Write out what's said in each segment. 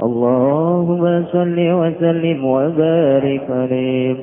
اللهم صل وسلم وبارك عليه.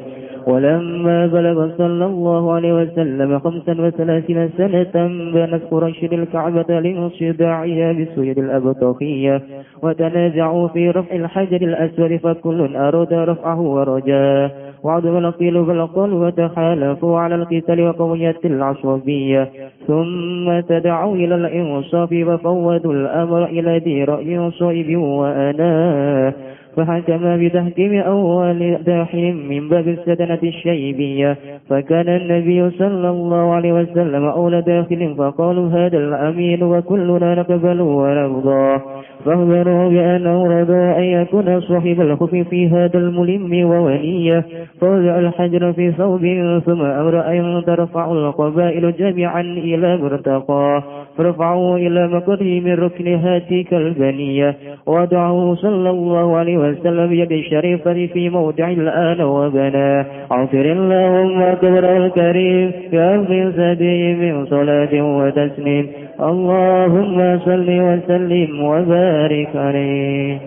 ولما بلغ صلى الله عليه وسلم 35 سنة بنت قريش الكعبة لانصداعها بالسيد الأبطحية، وتنازعوا في رفع الحجر الأسود، فكل أراد رفعه ورجاه، وعظم القيل بالقول وتحالفوا على القتال وقوية العصبية، ثم تدعوا إلى الإنصاف وفوضوا الأمر إلى ذي رأي صائب وأناه، فحكم بتحكيم أول داحم من باب السدنة الشيبية، فكان النبي صلى الله عليه وسلم أول داخل، فقالوا هذا الأمين وكلنا نقبل ونرضى، فأخبروا بأنه رضى أن يكون صاحب الخف في هذا الملم ووليه، فوضع الحجر في ثوب، ثم أمر أن ترفع القبائل جميعا إلى مرتقاه، فرفعوا إلى مقره من ركن تلك البنية، ودعوا صلى الله عليه وسلم يد الشريفة في موضع الآن وبناه. اغفر اللهم أكبر الكريم بأفضل سبيل من صلاة وتسليم. اللهم صل وسلم وبارك عليه.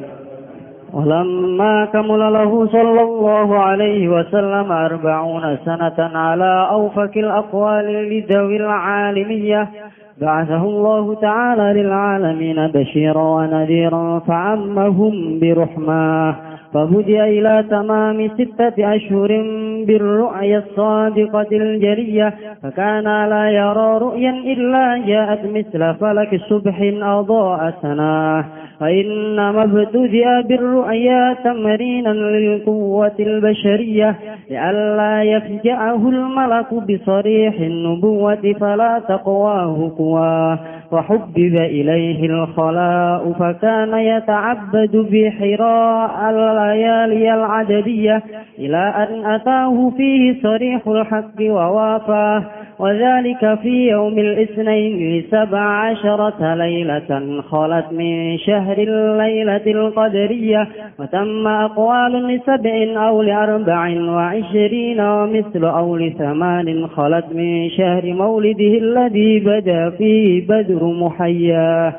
ولما كمل له صلى الله عليه وسلم 40 سنة على أوفك الأقوال لذوي العالمية، بعثه الله تعالى للعالمين بشيرا ونذيرا فعمهم برحمه، فبدأ إلى تمام 6 أشهر بالرؤيا الصادقة الجلية، فكان لا يرى رؤيا إلا جاءت مثل فلك الصبح أضاء سناه، فإنما ابتدأ بالرؤيا تمرينا للقوة البشرية لئلا يفجعه الملك بصريح النبوة فلا تقواه قواه، وحبب إليه الخلاء فكان يتعبد بحراء الليالي العددية إلى أن أتاه فيه صريح الحق ووافاه، وذلك في يوم الاثنين 17 ليلة خلت من شهر الليلة القدرية، وتم أقوال ل7 أو ل24 ومثل أو ل8 خلت من شهر مولده الذي بدا فيه بدر محياه،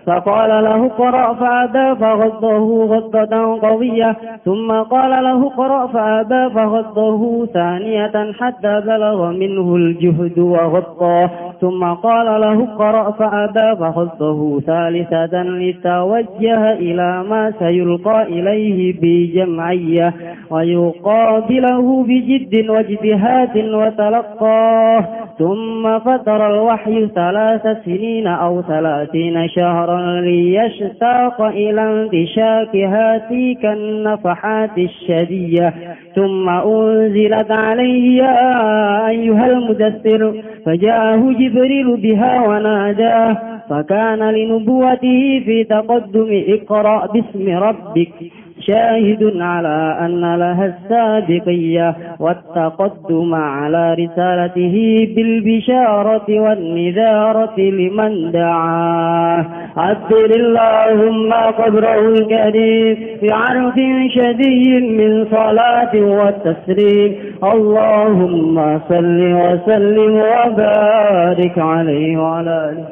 فقال له اقرأ فأبى فغضه غضة قوية، ثم قال له اقرأ فأبى فغضه ثانية حتى بلغ منه الجهد وغطاه، ثم قال له اقرأ فأبى فغضه ثالثة لتوجه إلى ما سيلقى إليه بجمعية ويقابله بجد واجتهاد وتلقاه، ثم فتر الوحي 3 سنين أو 30 شهرا ليشتاق إلى انتشاكها تلك النفحات الشدية، ثم أنزلت عليه يا أيها المدثر، فجاءه جبريل بها وناداه، فكان لنبوته في تقدم اقرأ باسم ربك شاهد على أن لها السابقية والتقدم على رسالته بالبشارة والنذارة لمن دعاه. عبر اللهم قبره الكريم بعرف شديد من صلاة والتسليم. اللهم صل وسلم وبارك عليه وعلى آله.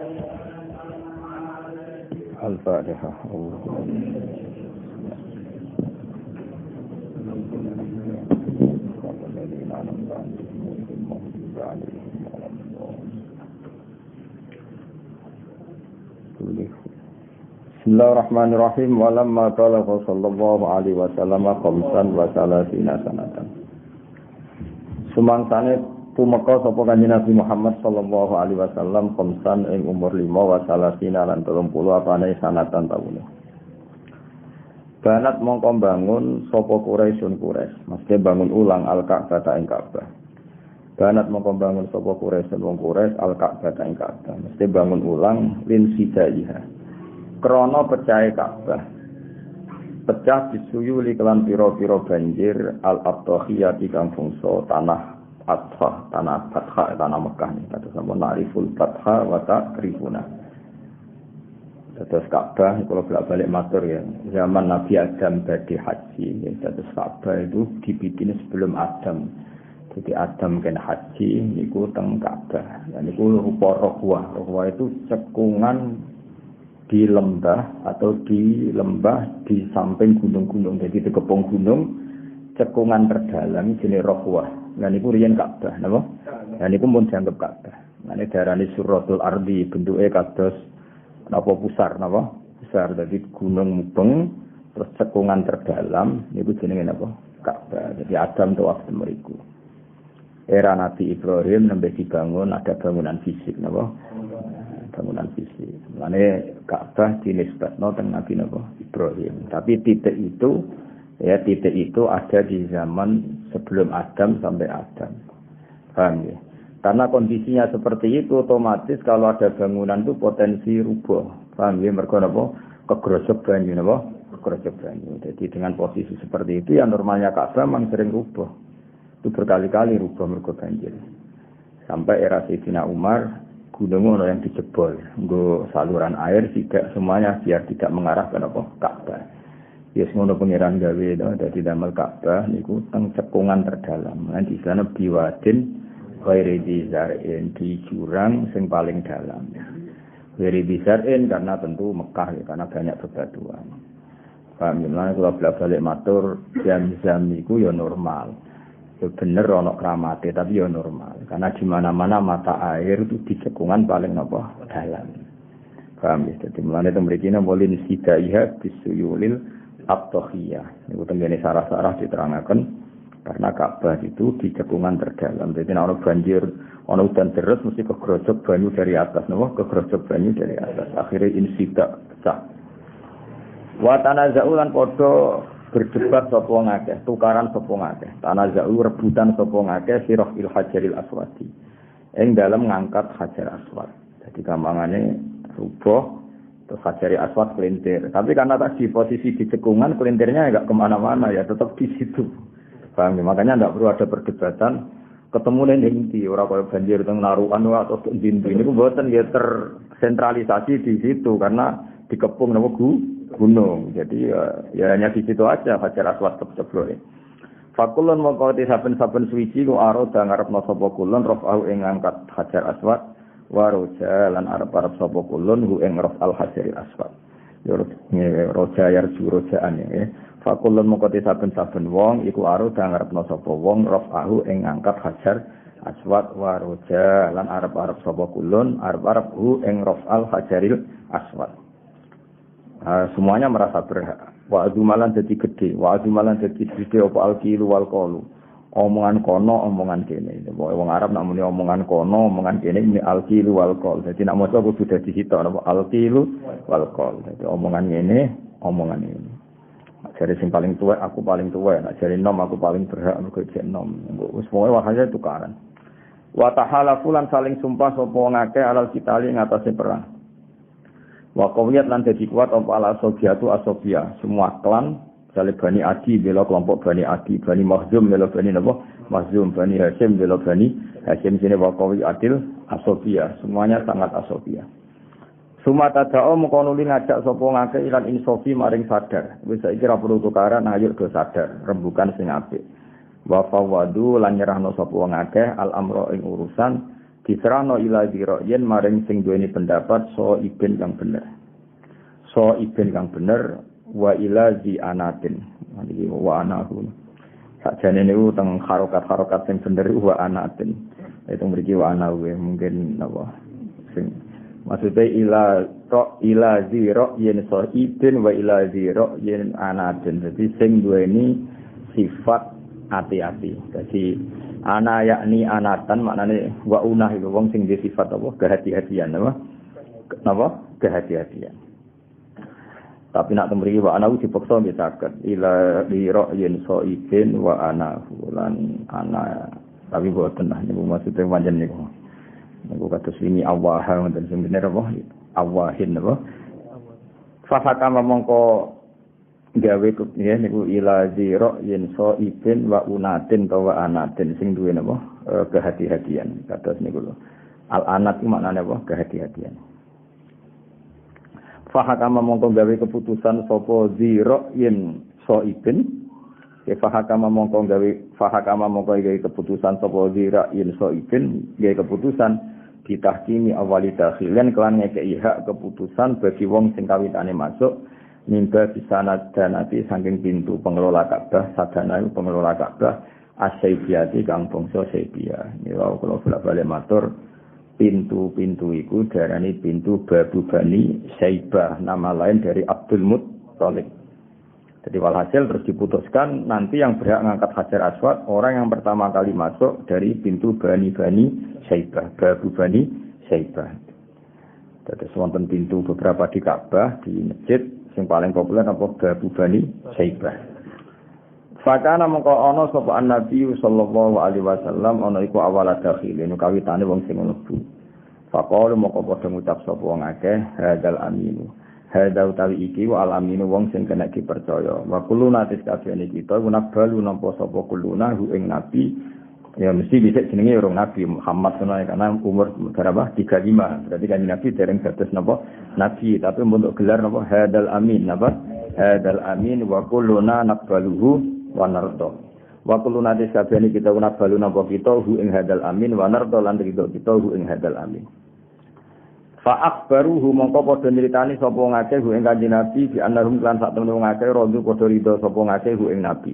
الفاتحة. Bismillahirrahmanirrahim. Walamma qala sallallahu alaihi wasallam khamsan wa salasina sanatan. Sumangsane tumeka sapa Kanjeng Nabi Muhammad sallallahu alaihi wasallam khamsan ing umur 5 wa salasina lan 30 apane sanatan taune. Banat mongko bangun sapa Quraisyun Quraisy, mesti bangun ulang Al-Ka'bah ing Ka'bah. Banat mongko bangun sapa Quraisyun wong Quraisy Al-Ka'bah ing Ka'bah, mesti bangun ulang lin sidaiha. Krana pecahe Ka'bah. Pecah disuyuli kelan pira-pira banjir al-Abtahiyati kang fungsa tanah Adha, tanah Fatha, tanah Mekah nih. Kata sama Nariful Fatha wa Takrifuna. Terus Ka'bah kalau bolak-balik matur ya. Zaman Nabi Adam badhe haji, terus Ka'bah itu dibikin sebelum Adam. Jadi Adam kan haji niku teng Ka'bah. Dan niku rupa rohwah. Rohwah itu cekungan di lembah atau di samping gunung-gunung. Jadi di kepung gunung cekungan terdalam jenis Rohwah. Nah niku riyen Ka'bah napa? Nah niku pun dianggap Ka'bah. Nah ini darani Suratul Ardi bentuke kados napa pusar napa? Pusar dadi gunung mubeng terus cekungan terdalam niku jenenge napa? Ka'bah. Jadi Adam tawaf mriku. Era Nabi Ibrahim nembe dibangun ada bangunan fisik napa? Bangunan fisik. Mulane Ka'bah dinisbatno teng Nabi napa? Ibrahim. Tapi titik itu ada di zaman sebelum Adam sampai Adam. Paham ya? Karena kondisinya seperti itu otomatis kalau ada bangunan itu potensi rubuh. Paham ya? Mergo napa? Kegrosok banyu napa? Kegrosok banyu. Jadi dengan posisi seperti itu ya normalnya Ka'bah memang sering rubuh. Itu berkali-kali rubah mergo banjir. Sampai era Sayyidina Umar, gunung ono yang dijebol, nggo saluran air tidak semuanya biar tidak mengarah ke Ka'bah. Yes ngono pengiran gawe to, dadi damel Ka'bah niku teng cekungan terdalam. Lan di sana biwadin ghairi bizarin di jurang sing paling dalam. Ghairi bizarin karena tentu Mekah ya, karena banyak bebatuan. Paham ya, kalau balik matur jam-jam niku ya normal. Bener ono kramate tapi ya normal karena di mana-mana mata air itu di cekungan paling dalam. Paham ya? Jadi mulane teng mriki napa lin sidaiha bisuyulil abtahiyah. Niku tengene sarah-sarah diterangaken karena Ka'bah itu di cekungan terdalam. Jadi nek ono banjir, ono udan deras mesti kegrojok banyu dari atas napa? Kegrojok banyu dari atas. Akhirnya insida pecah. Wa tanaza'u lan padha berdebat sapa ngakeh, tukaran sapa ngakeh. Tanaza'u rebutan sapa ngakeh sirah il hajaril aswadi. Ing dalem ngangkat hajar aswad. Jadi gampangane rubuh terus hajar aswad kelintir. Tapi karena tadi posisi di cekungan kelintirnya enggak kemana-mana ya tetap di situ. Paham ya? Makanya enggak perlu ada perdebatan ketemu ning ndi ora kaya banjir teng Narukan atau ndi niku mboten ya tersentralisasi di situ karena dikepung napa gunung. Jadi ya hanya di situ aja hajar aswad ceblok. Fakulun mongko saben-saben suci ku aroda ngarepno sapa kulun rafa'u ing ngangkat hajar aswad wa roja lan arep-arep sapa kulun hu ing raf'al hajaril aswad. Ya roja yarju rojaan ya. Fakulun mongko saben-saben wong iku aroda ngarepno sapa wong rafa'u ing ngangkat hajar aswad wa roja lan arep-arep sapa kulun arep-arep hu ing raf'al hajaril aswad. Semuanya merasa berhak. Wa azumalan jadi gede, wa azumalan jadi gede apa alkilu wal qalu. Omongan kono, omongan kene. Wong Arab nak muni omongan kono, omongan kene ini alkilu wal qal. Jadi nak maca kudu dadi sitok napa alkilu wal qal. Jadi omongan ngene, omongan ini. Jare sing paling tuwa aku paling tuwa, nak jare nom aku paling berhak mergo jek nom. Wis pokoke wahane tukaran. Wa tahalafu lan saling sumpah sapa ngake alal kitali ngatasé perang. Wa qawiyat lan dadi kuat apa ala sobiatu asobia semua klan misalnya Bani Adi bela kelompok Bani Adi, Bani Makhzum bela Bani napa Makhzum, Bani Hashim bela Bani Hashim sini wa qawi adil asobia semuanya sangat asobia. Sumata da'o mengkonuli ngajak sapa ngake ilan insofi maring sadar wis saiki ra perlu tukaran ayo do sadar rembukan sing apik. Wa fawadu lan nyerahno sapa ngake al amro ing urusan diserahno ila diroyen maring sing duweni pendapat so ibn kang bener. So ibn kang bener wa ila zi anatin. Iki wa anahu. Sakjane niku teng harokat-harokat sing bener wa anatin. Itu mriki wa anahu mungkin napa sing maksudnya ila zi royen so ibn wa ila zi royen anatin. Jadi sing duweni sifat hati-hati. Jadi ana yakni anatan maknane wa unah iku wong sing duwe sifat apa kehati-hatian apa kehati-hatian. Tapi nak temriki wa ana dipaksa nggih saged ila yen soibin wa ana fulan ana tapi boten nah niku maksude pancen niku kados ini awah ngoten sing bener apa awahin apa fa hakama mongko gawe ya niku ila zira yen so ibin wa unatin wa anatin sing duwe napa kehati-hatian kados niku lho al anat iki maknane apa kehati-hatian fa hakama mongko gawe keputusan sapa zira yen so ibin ya fa hakama mongko gawe keputusan sapa zira yen so ibin gawe keputusan ditahkimi awali dakhilan kelan ngekeki hak keputusan bagi wong sing kawitane masuk mimba bisa nadanati saking pintu pengelola Ka'bah sadana pengelola Ka'bah As-Saibiyati kang bangsa Saibiyah. Niku kula bolak-balik matur pintu-pintu iku diarani pintu Babu Bani Saibah, nama lain dari Abdul Muttalib. Jadi walhasil terus diputuskan nanti yang berhak ngangkat Hajar Aswad orang yang pertama kali masuk dari pintu Bani Saibah, Babu Bani Saibah. Terus wonten pintu beberapa di Ka'bah, di masjid yang paling populer apa Babu Bani Saibah. Fakana mongko ana sapa Nabi sallallahu alaihi wasallam ana iku awal dakhilin kawitane wong sing mlebu. Faqala mongko padha ngucap sapa wong akeh hadzal aminu. Hadza utawi iki wa al-aminu wong sing kena dipercaya. Wa kuluna tiskabene kita gunabalu nampa sapa kuluna hu ing nabi. Ya mesti bisa jenenge orang Nabi Muhammad sallallahu karena umur berapa 35. Berarti kan Nabi dereng dados napa nabi tapi untuk gelar napa hadzal amin napa hadzal amin wa kuluna naqbaluhu wa narda. Wa kuluna tiskabene kita gunabalu nampa kita hu ing hadzal amin wa narda lan kita hu ing hadzal amin. Fa akhbaruhu mongko padha nyritani sapa ngakeh hu ing Kanjeng Nabi bi annahum lan sak temene ngakeh rondo padha rido sapa ngakeh hu ing Nabi.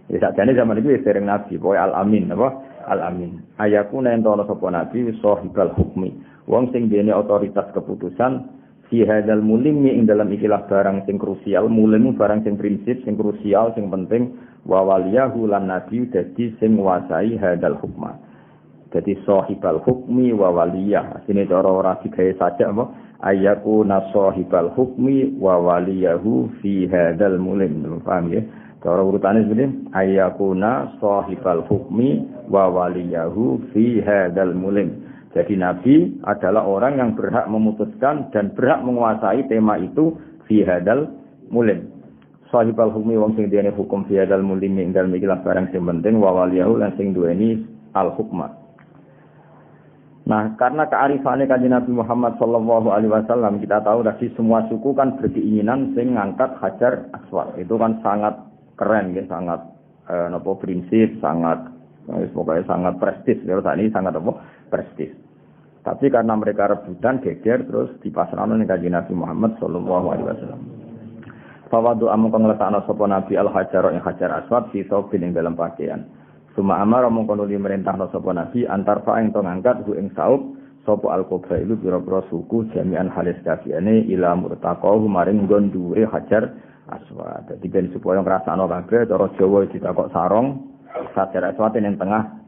Ya sakjane zaman iki wis dereng Nabi, pokoke al-amin apa? Al-amin. Ayaku nentono sapa Nabi sahibal hukmi. Wong sing dene otoritas keputusan fi hadzal mulimi ing dalam ikilah barang sing krusial, mulimu barang sing prinsip sing krusial sing penting wa waliyahu lan nabi dadi sing nguasai hadzal hukma. Jadi sahibal hukmi wa waliyah. Sini cara ora digawe saja apa? Ayaku nasahibal hukmi wa waliyahu fi hadzal mulim. Paham ya? Cara urutane sebenarnya ayakuna sahibal hukmi wa waliyahu fi hadzal mulim. Jadi nabi adalah orang yang berhak memutuskan dan berhak menguasai tema itu fi hadzal mulim. Sahibal hukmi wong sing duweni hukum fi hadzal mulim ing dalem iki barang sing penting wa waliyahu lan sing duweni al hukma. Nah, karena kearifannya Kanjeng Nabi Muhammad sallallahu alaihi wasallam, kita tahu tadi semua suku kan berkeinginan sing ngangkat Hajar Aswad. Itu kan sangat keren ya, sangat prinsip, sangat pokoknya sangat prestis. Ya, saat ini sangat prestis. Tapi karena mereka rebutan geger terus dipasrahkan oleh Kanjeng Nabi Muhammad sallallahu alaihi wasallam. Fawadu amun ngletakno sapa Nabi Al-Hajar ing Hajar Aswad fi saubin ing dalam pakaian. Suma amara mongko nuli merintahno sapa nabi antar fa ing to ngangkat hu ing saub sapa al-kubra ilu pira-pira suku jami'an halis kafiane ila murtaqahu maring nggon dhuwure Hajar Aswad. Dadi ben supaya ngrasakno kabeh cara Jawa ditakok sarong Hajar Aswad ning tengah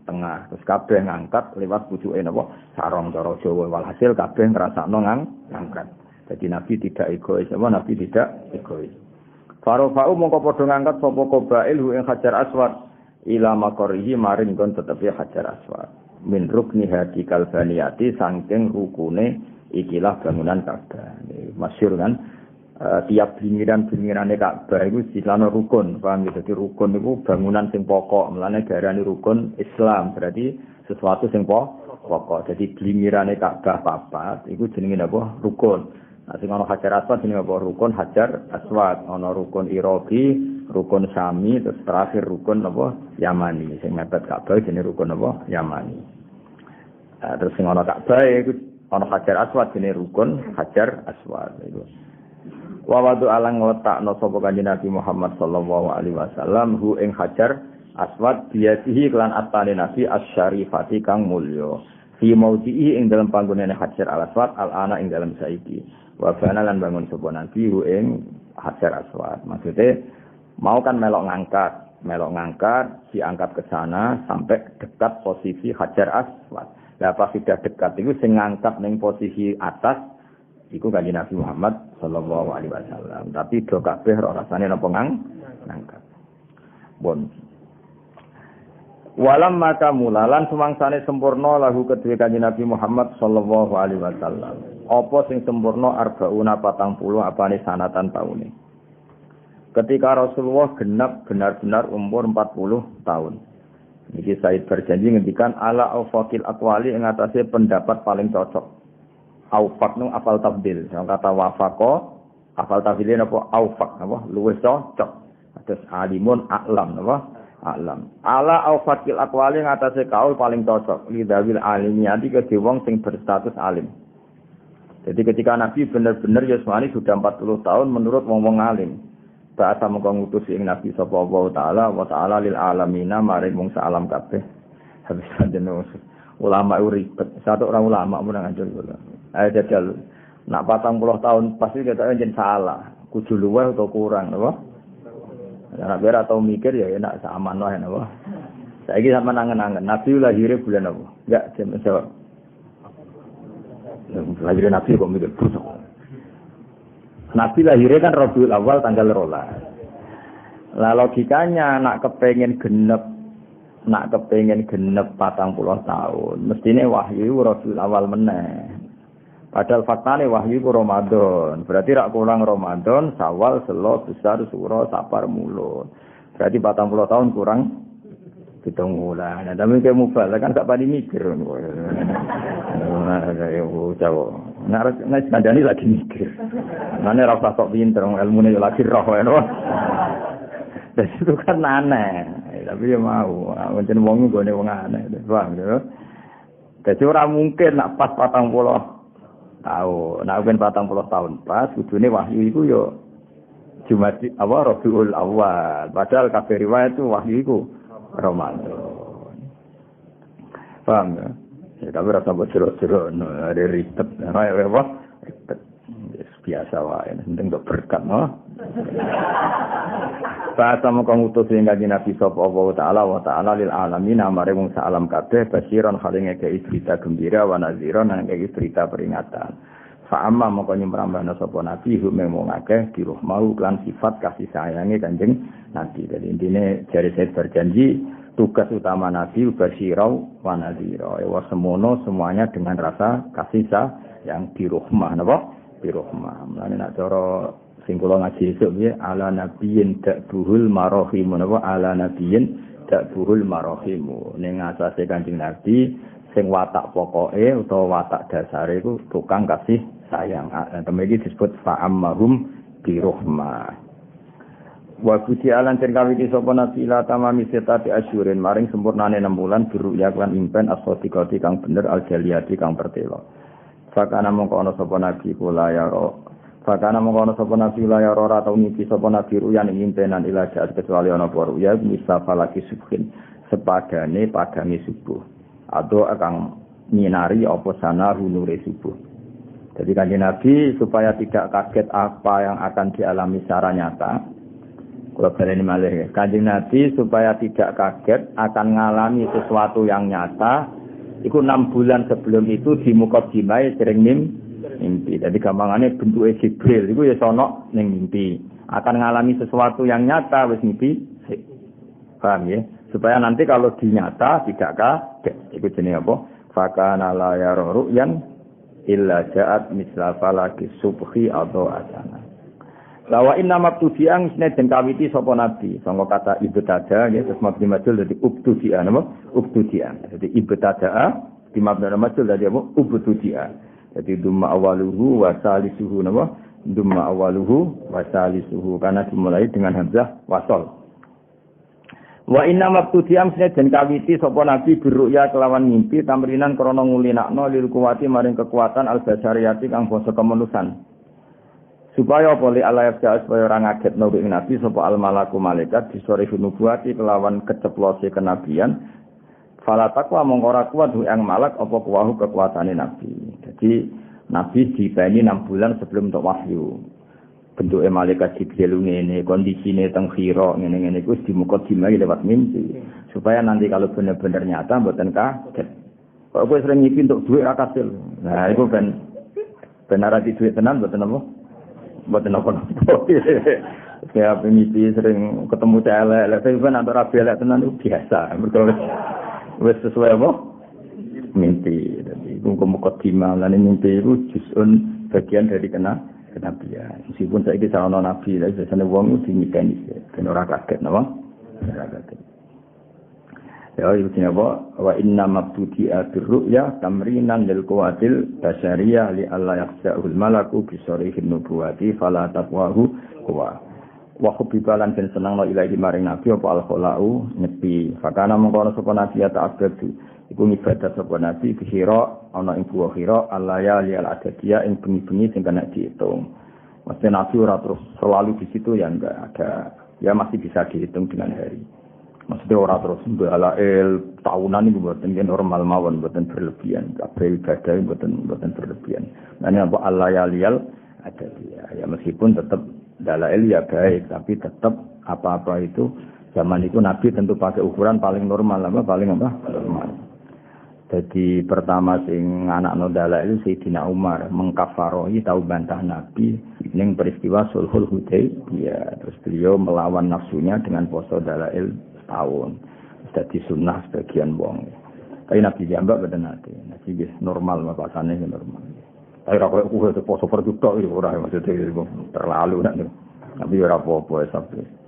terus kabeh ngangkat lewat pucuke napa sarong cara Jawa walhasil kabeh ngrasakno ngangkat. Jadi nabi tidak egois, nabi tidak egois. Farofa'u mongko padha ngangkat sapa qabail hu ing Hajar Aswad ila makorihi maring gon tetepi Hajar Aswad min rukni hadi kalbaniyati saking rukune ikilah bangunan Ka'bah. Masyhur kan tiap blingiran-blingirane Ka'bah iku dilano rukun, paham ya? Dadi rukun niku bangunan sing pokok, mulane diarani rukun Islam, berarti sesuatu sing pokok. Jadi blingirane Ka'bah papat iku jenenge apa? Rukun. Nah, sing ana Hajar Aswad jenenge apa? Rukun Hajar Aswad. Ana rukun Iraqi, rukun Syami, terus terakhir rukun apa? Yamani. Sing mepet Ka'bah jenenge rukun apa? Yamani. Terus sing ana Ka'bah iku ana Hajar Aswad jenenge rukun Hajar Aswad iku. Wa wadu alang letakno sapa Kanjeng Nabi Muhammad sallallahu alaihi wasallam hu ing Hajar Aswad biatihi kelan atane Nabi asy-syarifati kang mulya. Fi maudhi'i ing dalam panggonane Hajar Al-Aswad al-ana ing dalam saiki. Wa bana lan bangun sapa Nabi hu ing Hajar Aswad. Maksudnya mau kan melok ngangkat diangkat ke sana sampai dekat posisi Hajar Aswad. Lah pas sudah dekat itu sing ngangkat ning posisi atas iku Kanjeng Nabi Muhammad sallallahu alaihi wasallam. Tapi do kabeh ora rasane napa ngangkat. Bon. Walam maka mulalan sumangsane sempurna lahu kedue Kanjeng Nabi Muhammad sallallahu alaihi wasallam. Apa sing sempurna arbauna 40 apane sanatan taune. Ketika Rasulullah genap benar-benar umur 40 tahun. Niki Said berjanji ngendikan ala aufaqil aqwali ing atase pendapat paling cocok. Aufaq nu afal tabdil. Yang kata wafaqa afal tabdil apa aufaq apa luwih cocok. Terus alimun a'lam apa alam. Ala au fakil aqwali ngatasé kaul paling cocok lidawil alimiyati ke wong sing berstatus alim. Jadi ketika Nabi benar-benar Yusmani sudah 40 tahun menurut wong-wong alim. Bahasa mengko ngutus ing Nabi sapa wa ta'ala lil alamina maring wong salam kabeh. Habis jeneng ulama ribet. Satu orang ulama mun ngancur kula. Ayo jajal. Nak 40 tahun pasti ketake jen salah. Kudu luwih atau kurang apa? Nek ora tau mikir ya enak saman wae napa. Saiki sampean angen-angen Nabi lahir bulan apa? Enggak jawab. Lahir Nabi kok mikir busuk. Nabi lahirnya kan Rabiul Awal tanggal 12. Lah logikanya nak kepengen genep 40 tahun, mestine wahyu Rabiul Awal meneh. Padahal faktane wahyu ku Ramadan. Berarti rak kurang Ramadan, Syawal, Selo, Besar, Suro, Sapar, Mulud. Berarti 40 tahun kurang 7 bulan. Nah, tapi kayak mubalak kan gak pati mikir. Nah, ya jauh. Nah, kandani lagi mikir. Mana rasa sok pinter, ilmunya lagi roh. Dan itu kan aneh. Tapi ya mau. Mungkin wong gue wong aneh. Paham ya? Jadi orang mungkin nak pas 40 tahun. Nak ben 40 tahun pas. Kudune wahyu itu yo cuma Rabiul Awal. Padahal kabeh riwayat itu wahyu itu Ramadan. Paham ya? Ya tapi rasa bercerok-cerok, ada ribet. Ribet. Biasa wae, penting untuk berkat, no? Bahasa mengkong utus yang kaji Nabi sapa wa ta'ala lil alamin amare wong salam kabeh basiron halinge ke berita gembira wa naziron nang ke berita peringatan. Fa amma mengko nyemrambana sapa Nabi hum mung akeh diruh mau lan sifat kasih sayange Kanjeng Nabi. Jadi intine jari saya berjanji tugas utama Nabi basirau wa nazira. Ya semono semuanya dengan rasa kasih sayang dirahmah napa? Dirahmah. Mulane nek cara sing kula ngaji esuk piye ala nabiyyin ta'buhul marahim napa ala nabiyyin ta'buhul marahim. Ning asase Kanjeng Nabi sing watak pokoke utawa watak dasare iku tukang kasih sayang. Temeki disebut fa'ammahum birahmah. Wa kuti alan ten kawiti sapa nabi la tamami setati asyurin maring sempurnane 6 bulan biru ya lan impen as-sadiqati kang bener al-jaliyati kang pertelo. Fakana mongko ana sapa nabi kula ya ro. Fakana mongko ana sapa nabi la ya ora tau mimpi sapa nabi ruyan ing impenan ila jaat kecuali ana apa ruya misafa laki subhin sepadane padange subuh. Ado akan nyinari apa sana nure subuh. Jadi Kanjeng Nabi supaya tidak kaget apa yang akan dialami secara nyata. Kalau berani malih, Kanjeng Nabi supaya tidak kaget akan mengalami sesuatu yang nyata. Iku 6 bulan sebelum itu di mukadimah sering mimpi. Jadi gampangannya bentuknya Jibril. Iku ya sono ning mimpi. Akan mengalami sesuatu yang nyata wis mimpi. Paham ya? Supaya nanti kalau dinyata tidak kaget. Iku jenenge apa? Fakana la yara ru'yan illa ja'at misla falaki subhi atau asana. Lawa inna mabtudi'an isne den kawiti sapa nabi sangka kata ibtada ya terus mabdi majul dadi ubtudi'an apa ubtudi'an dadi ibtada di mabdi majul dadi apa ubtudi'an dadi dumma awaluhu wa salisuhu napa dumma awaluhu wa salisuhu karena dimulai dengan hamzah wasal. Wa inna mabtudi'an isne den kawiti sapa nabi biruya kelawan mimpi tamrinan krana ngulinakno lil kuwati maring kekuatan al-basariyati kang basa kemanusan. Supaya boleh Allah ya supaya orang ngaget nabi nabi sapa al malaku malaikat disori nubuwati kelawan keceplose kenabian fala takwa mongko ora kuat yang malak apa kuwahu kekuatane nabi. Jadi nabi dipeni 6 bulan sebelum untuk wahyu. Bentuke malaikat Jibril ngene, kondisine teng khira ngene-ngene iku di mukadimah lewat mimpi. Supaya nanti kalau benar-benar nyata mboten kaget. Kok kowe sering ngimpi untuk duit ra kasil. Nah, iku ben benar di duit tenan mboten apa? Mboten apa-apa. Kayak mimpi sering ketemu celek, tapi kan antara belek tenan itu biasa. Mergo wis sesuai apa? Mimpi. Jadi iku mukadimah lan mimpi itu juz'un bagian dari kenabian. Meskipun saiki sarana nabi, lha biasane wong mesti nyikeni ben ora kaget napa? Ora kaget. Ya itu apa? Wa inna mabtudi'a birru'ya tamrinan lil quwatil basyariyah li alla yaqsa'ul malaku bi sarihin nubuwati fala taqwahu wa. wa hubbibalan den senengno ilahi maring nabi apa al-khalau nyepi fakana mengkono sapa nabi ya ta'abbadu iku ibadat sapa nabi bihira ana ing buah hira alayali al-adadiyah ing bengi-bengi sing kena dihitung. Mesti nabi ora terus selalu di situ ya enggak ada, ya masih bisa dihitung dengan hari. Maksudnya orang terus balail tahunan ini buatan normal mawon, buatan berlebihan. Kabeh ibadah buatan berlebihan. Nah ini apa Allah ya lial ada dia. Ya meskipun tetap dalail ya baik, tapi tetap apa-apa itu zaman itu Nabi tentu pakai ukuran paling normal normal. Jadi pertama sing anak dalail Sayyidina Umar mengkafarohi tahu bantah Nabi ning peristiwa Sulhul Hudaybiyah. Terus beliau melawan nafsunya dengan poso dalail tahun. Jadi sunnah sebagian wong. Tapi Nabi jambak badan nanti. Nabi normal maksudnya normal. Tapi rakyat kuh itu poso perjutok itu orang maksudnya terlalu nanti. Nabi ora apa-apa sampai.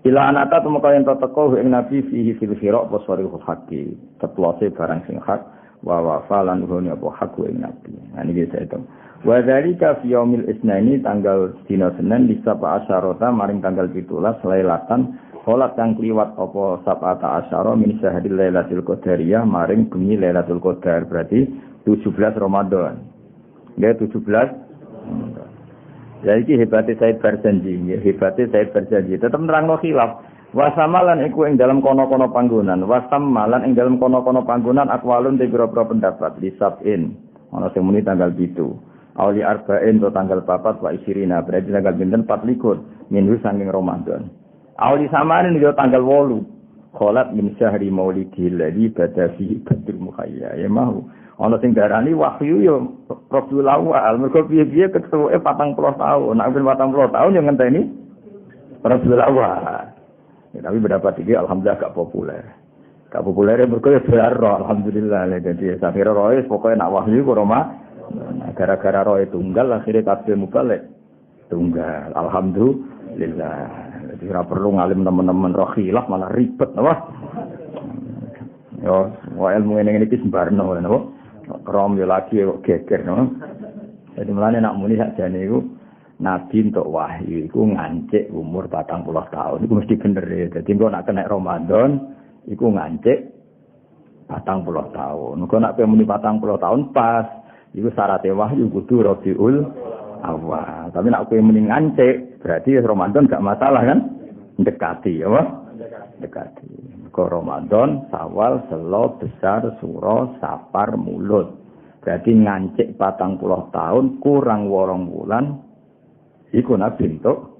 Ila anata temeka yen teko ing Nabi fihi fil khira waswarihul haqi. Teplose barang sing hak wa wafalan hone apa hak ing Nabi. Nah niki saya itu. Wa dzalika fi yaumil isnaini tanggal dina Senin bisa pa asyarata maring tanggal 17 lailatan salat kang kliwat apa sab'ata asyara min syahril lailatul qadariyah maring bengi lailatul qadar berarti 17 Ramadan. Ya 17. Ya iki hebate Said Barjanji, hebate Said Barjanji. Tetep nerangno khilaf. Wasamalan iku ing dalam kono-kono panggonan, wasamalan ing dalam kono-kono panggonan akwalun te pira-pira pendapat lisabin. Ana sing muni tanggal 7. Auli arba'in to tanggal 4 wa isirina berarti tanggal pinten 24 minggu saking Ramadan. Auli samanin yo tanggal 8. Kholat min syahri maulidil ladzi bada fi badrul muhayya. Ya mau. Ana sing darani wahyu yo Rabiul Awal. Mergo piye-piye ketuke 40 tahun. Nek ben 40 tahun yo ngenteni Rabiul Awal. Ya, tapi berdapat iki alhamdulillah gak populer. Gak populer mergo yo baru alhamdulillah. Jadi sakira roe pokoke nak wahyu kok Roma. Gara-gara roe tunggal akhirnya kabeh mubalik. Tunggal. Alhamdulillah. Jadi ora perlu ngalim teman-teman roh khilaf malah ribet apa? Yo, wae ilmu ngene iki sembarno napa? Rom yo lagi geger no. Jadi mulane nak muni sakjane iku nabi entuk wahyu iku ngancik umur 40 tahun. Iku mesti bener ya. Dadi engko nak kena Ramadan iku ngancik 40 tahun. Engko nak muni 40 tahun pas iku syaratnya wahyu kudu Rabiul Awal. Tapi nak kowe muni ngancik berarti Ramadan gak masalah kan? Dekati apa? Dekati. Ke Ramadan, Sawal, Selo, Besar, Suro, Sapar, Mulut. Berarti ngancik 40 tahun kurang 8 bulan iku nabi entuk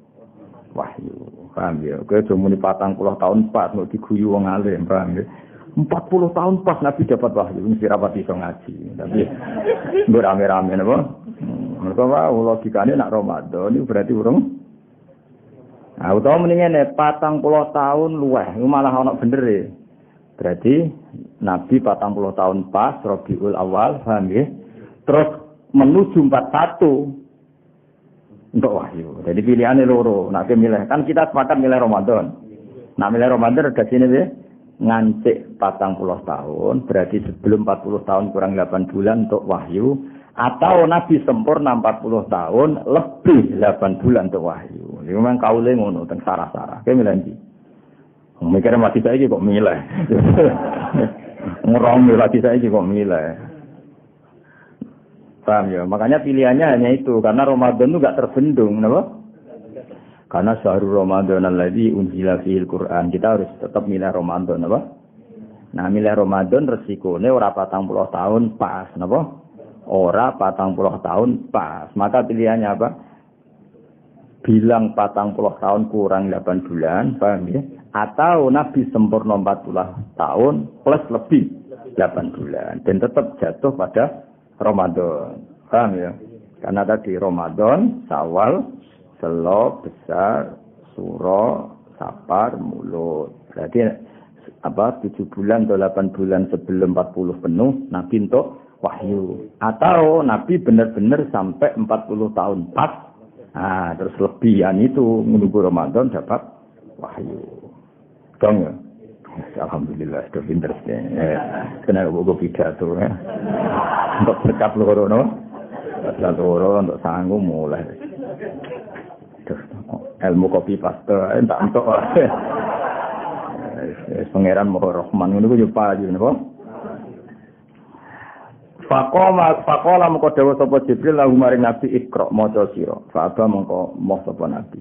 wahyu. Paham ya? Kowe cuma muni 40 tahun pas mau diguyu wong alim, paham ya? 40 tahun pas nabi dapat wahyu, mesti rapat iso ngaji. Tapi nggo rame-rame napa? Mergo wae logikane nak Ramadan itu berarti urung. Nah, utawa mendingan 40 tahun luweh, malah ana bener e. Berarti Nabi 40 tahun pas Rabiul Awal, paham ya? Terus menuju 41 untuk wahyu. Jadi pilihannya loro. Nak milih kan kita sepakat milih Ramadan. Nak milih Ramadan redaksine piye? Ngancik 40 tahun, berarti sebelum 40 tahun kurang 8 bulan untuk wahyu. Atau Nabi sempurna 40 tahun lebih 8 bulan untuk wahyu. Ini memang kaule ngono teng sarah-sarah. Kayak milih ndi? Mikirnya mati saiki kok milih. Ngerong lagi saiki kok milih. Paham ya? Makanya pilihannya hanya itu karena Ramadan itu enggak terbendung, napa? Karena syahrul Ramadan alladzi unzila fihil Qur'an. Kita harus tetap milih Ramadan, napa? Nah, milih Ramadan resikone ora 40 tahun pas, napa? Ora 40 tahun pas. Maka pilihannya apa? Bilang 40 tahun kurang 8 bulan, paham ya? Atau Nabi sempurna 40 tahun plus lebih 8 bulan. Dan tetap jatuh pada Ramadan. Paham ya? Karena tadi Ramadan, Syawal, Selo, Besar, Suro, Sapar, Mulut. Berarti 7 bulan atau 8 bulan sebelum 40 penuh Nabi untuk wahyu. Atau Nabi benar-benar sampai 40 tahun pas. Nah, terus lebihan itu menunggu Ramadan dapat wahyu. Dong ya? Alhamdulillah, sudah pinter. Kena buku pidato ya. Untuk berkat loro no. Berkat loro untuk sanggup mulai. Terus ilmu copy paste entak entuk. Pangeran Maha Rahman ngono ku yo payu napa. Faqala mengko dawuh sapa Jibril lahu maring Nabi Iqra maca sira. Fa'aba mengko moh sapa Nabi.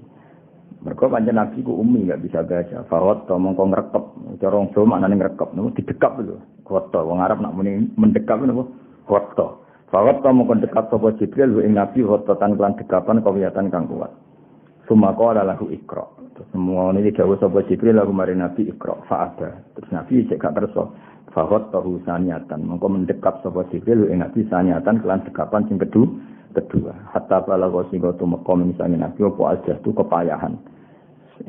Mergo pancen Nabi ku umi enggak bisa baca. Fawat mengko ngrekep. Cara wong Jawa maknane ngrekep niku didekap lho. Wata wong Arab nak muni mendekap niku wata. Fawat mengko dekat sapa Jibril ing Nabi wata tan lan dekapan kawiyatan kang kuat. Sumaqala lahu Iqra. Terus semua ini dawuh sapa Jibril lahu maring Nabi Iqra. Fa'aba. Terus Nabi cek gak kersa. Fahot tahu saniatan, mengko mendekap sapa Jibril ing Nabi saniatan kelan dekapan sing kedua. Hatta balago sing tu makom misalnya Nabi apa aja tu kepayahan.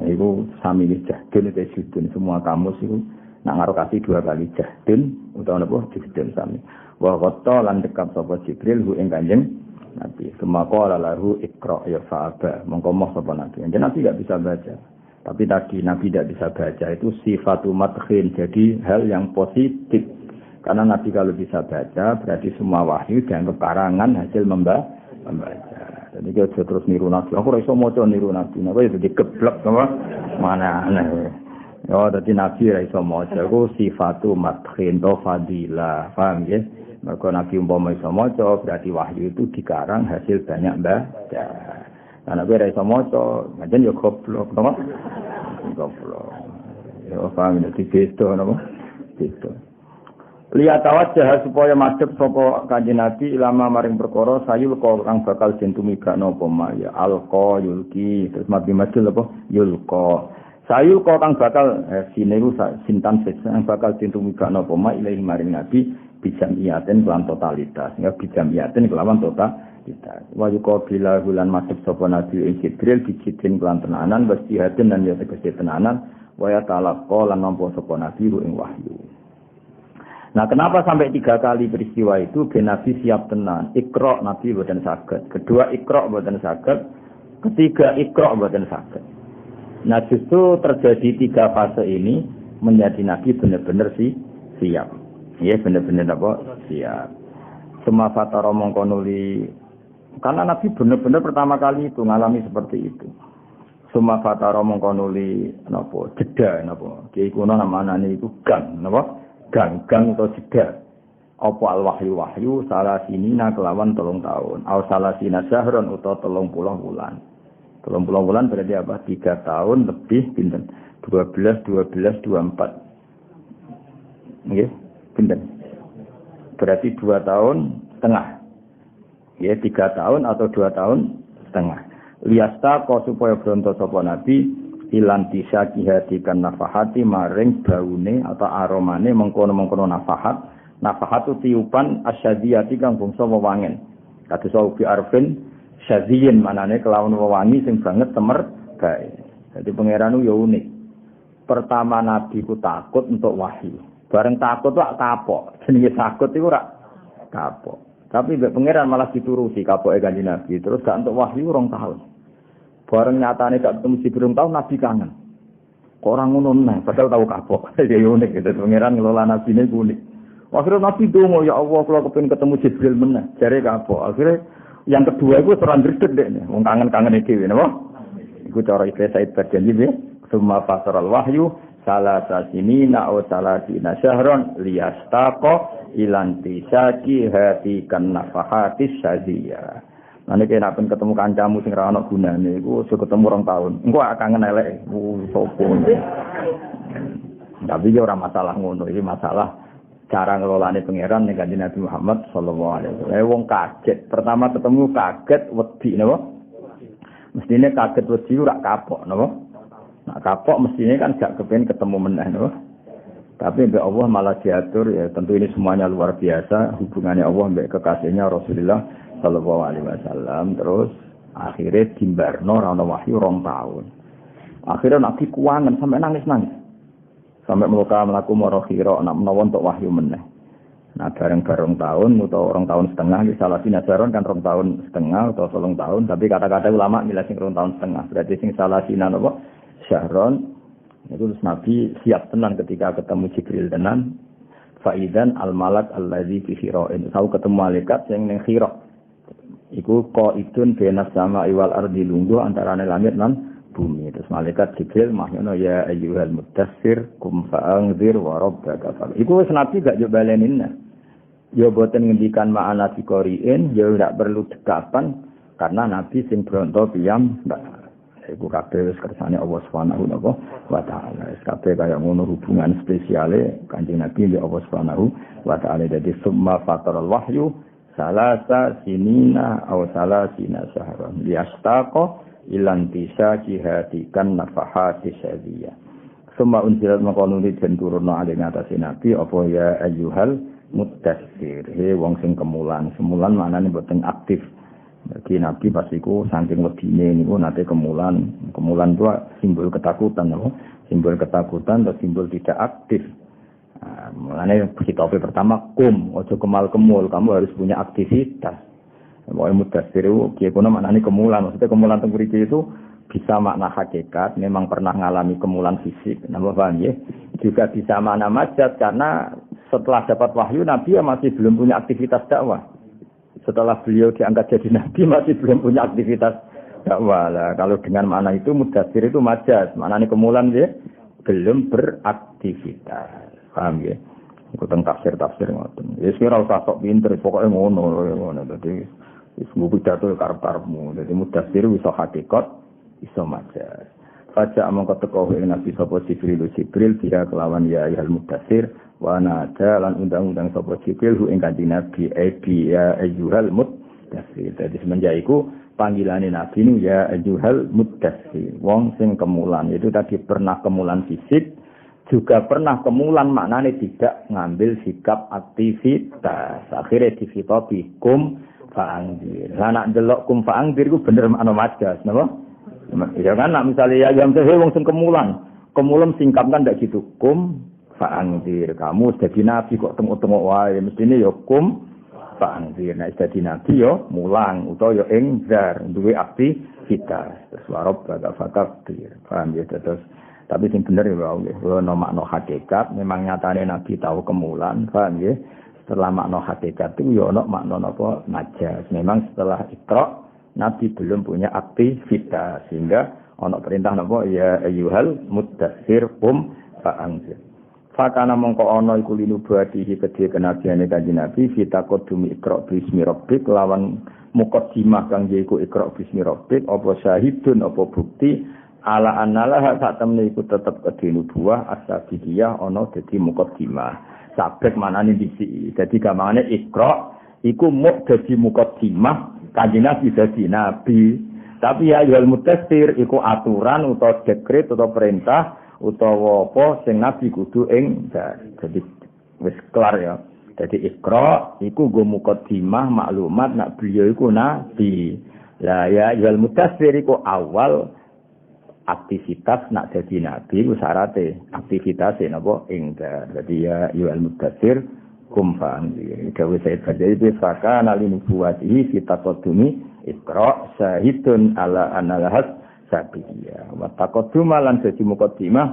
Iku sami jahdun te sudun semua kamus iku nak ngarokasi 2 kali jahdun utawa napa jahdun sami. Wa qatta lan dekap sapa Jibril ing Kanjeng Nabi. Semaka lalu Iqra ya fa'aba. Mengko moh sapa Nabi. Jadi Nabi enggak bisa baca. Tapi tadi Nabi tidak bisa baca itu sifatu madkhin, jadi hal yang positif. Karena Nabi kalau bisa baca berarti semua wahyu dianggap karangan hasil membaca. Jadi dia terus niru Nabi. Aku ora iso maca niru Nabi. Napa ya dadi geblek apa? Mana aneh. Oh, dadi Nabi ora iso maca. Iku sifatu madkhin to fadilah. Paham ya? Mergo Nabi umpama iso maca berarti wahyu itu dikarang hasil banyak baca. Anak gue iso maca, pancen yo goblok, napa? Goblok. Yo paham nek dibeto napa? Beto. Lihat wajah supaya madhep sapa Kanjeng Nabi ilama maring perkara sayul kang bakal den tumigakno apa ya alqa yulki terus mati majul apa yulqa. Sayul kang bakal sineru sintan sing bakal den tumigakno apa ilahi maring Nabi bijamiaten kelan totalitas. Ya bijamiaten kelawan totalitas. Wa yuqabila bulan masuk sapa Nabi Jibril dijidin kelan tenanan mesti haden lan ya tegese tenanan wa ya talaqqa lan nampa sapa Nabi ing wahyu. Nah, kenapa sampai 3 kali peristiwa itu ben Nabi siap tenan. Iqra Nabi boten saged. Kedua Iqra boten saged. Ketiga Iqra boten saged. Nah, justru terjadi 3 fase ini menjadi Nabi benar-benar siap. Ya benar-benar apa? Siap. Semua fatara mongko nuli karena Nabi benar-benar pertama kali itu ngalami seperti itu. Suma fatara mongko nuli napa jeda napa. Ki kuno namane itu gang napa? Gang atau jeda. Apa al wahyu salah sinina kelawan 3 tahun. Au salah sina syahron utawa 30 bulan. 30 bulan berarti apa? 3 tahun lebih pinten? 12 24. Nggih, pinten? Berarti 2 tahun setengah. Ya 3 tahun atau 2 tahun setengah. Liyasta kau supaya bronto sapa Nabi ilan tisaki hati kan nafahati maring baune atau aromane mengkono nafahat. Nafahat itu tiupan asyadiyati kang bangsa wewangen. Kados ubi arfin syadiyin manane kelawan wewangi sing banget temer gae. Jadi pangeran yo unik. Pertama Nabi ku takut untuk wahyu. Bareng takut wak kapok. Jenenge takut iku ora kapok. Tapi mbek pangeran malah dituruti kapoke Kanjeng Nabi. Terus gak entuk wahyu 2 tahun. Bareng nyatane gak ketemu si 2 tahun Nabi kangen. Kok ora ngono neh, padahal tahu kapok. Ya unik gitu. Pangeran ngelola nabine unik. Akhirnya Nabi donga, ya Allah kula kepengin ketemu Jibril meneh. Jare kapok. Akhirnya yang kedua itu ora ndredeg dekne. Wong kangen-kangen dhewe napa? Iku cara Ibnu Said berjanji nggih. Summa fasaral wahyu salasa sinina aw salasina syahron liyastaqa ilanti syaki hati kan nafahatis syadiyah. Nanti kena pun ketemu kancamu sing ra ono gunane iku aja ketemu 2 tahun. Engko kangen elek sopo. Tapi ora masalah ngono, iki masalah cara ngelolane pangeran ning Kanjeng Nabi Muhammad sallallahu alaihi wasallam. Wong kaget, pertama ketemu kaget wedi napa? Mestine kaget wedi ora kapok napa? Nah kapok mestine kan gak kepen ketemu meneh napa? Tapi mbek Allah malah diatur ya tentu ini semuanya luar biasa hubungannya Allah mbek kekasihnya Rasulullah sallallahu alaihi wasallam. Terus akhirnya dimbarno ora ono wahyu 2 tahun. Akhirnya Nabi kuangen sampai nangis-nangis. Sampai mlaku marang khira ana menawa untuk wahyu meneh. Nah bareng-bareng tahun atau 2 tahun setengah iki salah sinasaron kan 2 tahun setengah atau 3 tahun tapi kata-kata ulama milih sing 2 tahun setengah. Berarti sing salah sinan apa? Syahron. Itu Nabi siap tenan ketika ketemu Jibril tenan. Faidan al-malak allazi fi khira'in. Tahu ketemu malaikat yang ning khira'. Iku qaidun bainas sama'i wal ardi lungguh antarané langit lan bumi. Terus malaikat Jibril mahyono ya ayyuhal muddatsir kum fa'anzir wa rabbaka fal. Iku wis nabi gak yo balenin. Ya boten ngendikan ma'ana diqoriin, ya ndak perlu dekapan karena nabi sing bronto piyam mbak. Iku kabeh wis kersane Allah Subhanahu wa taala. Wis kabeh kaya ngono hubungan spesiale Kanjeng Nabi mbek Allah Subhanahu wa taala. Dadi summa fataral wahyu salasa sinina aw salasina syahran liyastaqa ilan bisa jihadikan nafahati syadiyah. Summa unzilat maqanuni den turunno ali ngatasi nabi apa ya ayyuhal muddatsir. He wong sing kemulan. Semulan maknane mboten aktif. Bagi nabi pas iku saking wedine niku nate kemulan. Kemulan itu simbol ketakutan apa? Simbol ketakutan atau simbol tidak aktif. Nah, maknane kitabe pertama ojo kemal-kemul, kamu harus punya aktivitas. Mau muddatsir itu kiye kono maknane kemulan. Maksudnya kemulan teng mriki itu bisa makna hakikat, memang pernah ngalami kemulan fisik. Napa paham ya? Juga bisa makna majaz karena setelah dapat wahyu Nabi ya masih belum punya aktivitas dakwah. Setelah beliau diangkat jadi Nabi masih belum punya aktivitas dakwah. Lah kalau dengan makna itu muddatsir itu majaz. Maknane kemulan ya belum beraktivitas. Paham ya? Iku teng tafsir ngoten. Wis ora usah sok pinter, pokoke ngono. Dadi wis pidato karep-karepmu. Dadi muddatsir iso hakikat, iso majaz. Faja mongko teko ing Nabi sapa Jibril dia kelawan ya ayyuhal muddatsir wa nada lan undang-undang sapa Jibril hu ing Kanjeng Nabi ya ayyuhal muddatsir. Dadi semenjak iku panggilane Nabi nu ya ayyuhal muddatsir. Wong sing kemulan itu tadi pernah kemulan fisik juga pernah kemulan maknane tidak ngambil sikap aktivitas. Akhirnya difitopi kum fa'angdir. Lah nak delok kum fa'angdir ku bener ana majaz, napa? Ya kan nak misalnya ya jam sehe wong sing kemulan singkat kan ndak gitu. Kum fa'angdir. Kamu dadi nabi kok tengok-tengok wae, mestine ya kum fa'angdir. Nek dadi nabi yo mulang utawa yo engzar duwe aktivitas. Terus warab bakal fakir. Paham ya terus. Tapi sing bener ya ono makna hakikat, memang nyatane nabi tahu kemulan, paham ya? Setelah makna hakikat itu ya ono makna apa majaz. Memang setelah Iqra nabi belum punya aktivitas sehingga ono perintah napa ya ayyuhal muddatsir qum fa'anzir. Fakana mongko ono iku linubuatihi kedhe kenabiane Kanjeng Nabi fitaqaddumi Iqra bismi rabbik lawan muqaddimah kang yaiku Iqra bismi rabbik apa syahidun apa bukti ala annalah sak temne iku tetep kedhe nubuwah as-sabidiyah ana dadi muqaddimah. Sabek manane disi. Dadi gamane Iqra iku muk dadi muqaddimah Kanjeng Nabi dadi nabi. Tapi ya ayyuhal muddatsir iku aturan utawa dekret utawa perintah utawa apa sing nabi kudu ing dadi wis kelar ya. Dadi Iqra iku go muqaddimah maklumat nak beliau iku nabi. Lah ya ayyuhal muddatsir iku awal aktivitas nak jadi nabi ku syarate aktivitas napa enggar. Dadi ya ayyuhal muddatsir kum fa'anzir. Gawe Said Badai faka nali nubuwatihi fitaqaddumi Iqra syahidun ala analahas sabiyya. Wa taqadduma lan dadi muqaddimah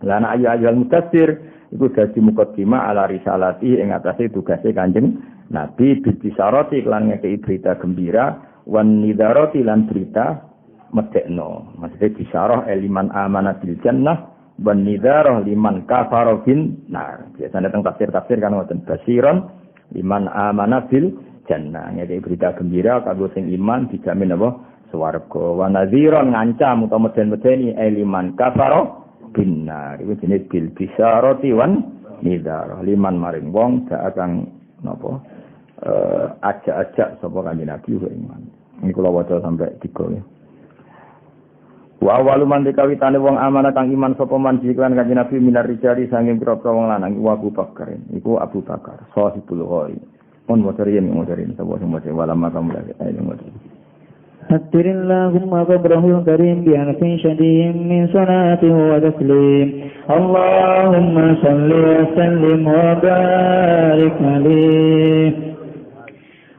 lan ayyuhal muddatsir iku dadi muqaddimah ala risalati ing atase tugase Kanjeng Nabi bisyarati lan ngekeki berita gembira wan nidharati lan berita medekno. Maksudnya bisyarah liman amana bil jannah wan nidharah liman kafara bin nar. Biasanya teng tafsir-tafsir kan ngoten basiron liman amana bil jannah. Ngene berita gembira kanggo sing iman dijamin apa swarga. Wa nadhiron ngancam utawa meden-medeni liman kafara bin nar. Iku jenis bil bisyarati wan nidharah liman maring wong dak akan napa ajak-ajak sapa Kanjeng Nabi iman. Ini kula waca sampai 3 ya. Wa waluman dikawitane wong amanah kang iman sapa man iklan Kanjeng Nabi minar rijali sanging pira-pira wong lanang iku Abu Bakar. Iku Abu Bakar sahibul ghaib. Mun motorin sapa sing motor wala makam lagi ayo motor. Allahumma qabrahul karim bi anfin shadid min salatihi wa taslim. Allahumma salli wa sallim wa barik alaihi.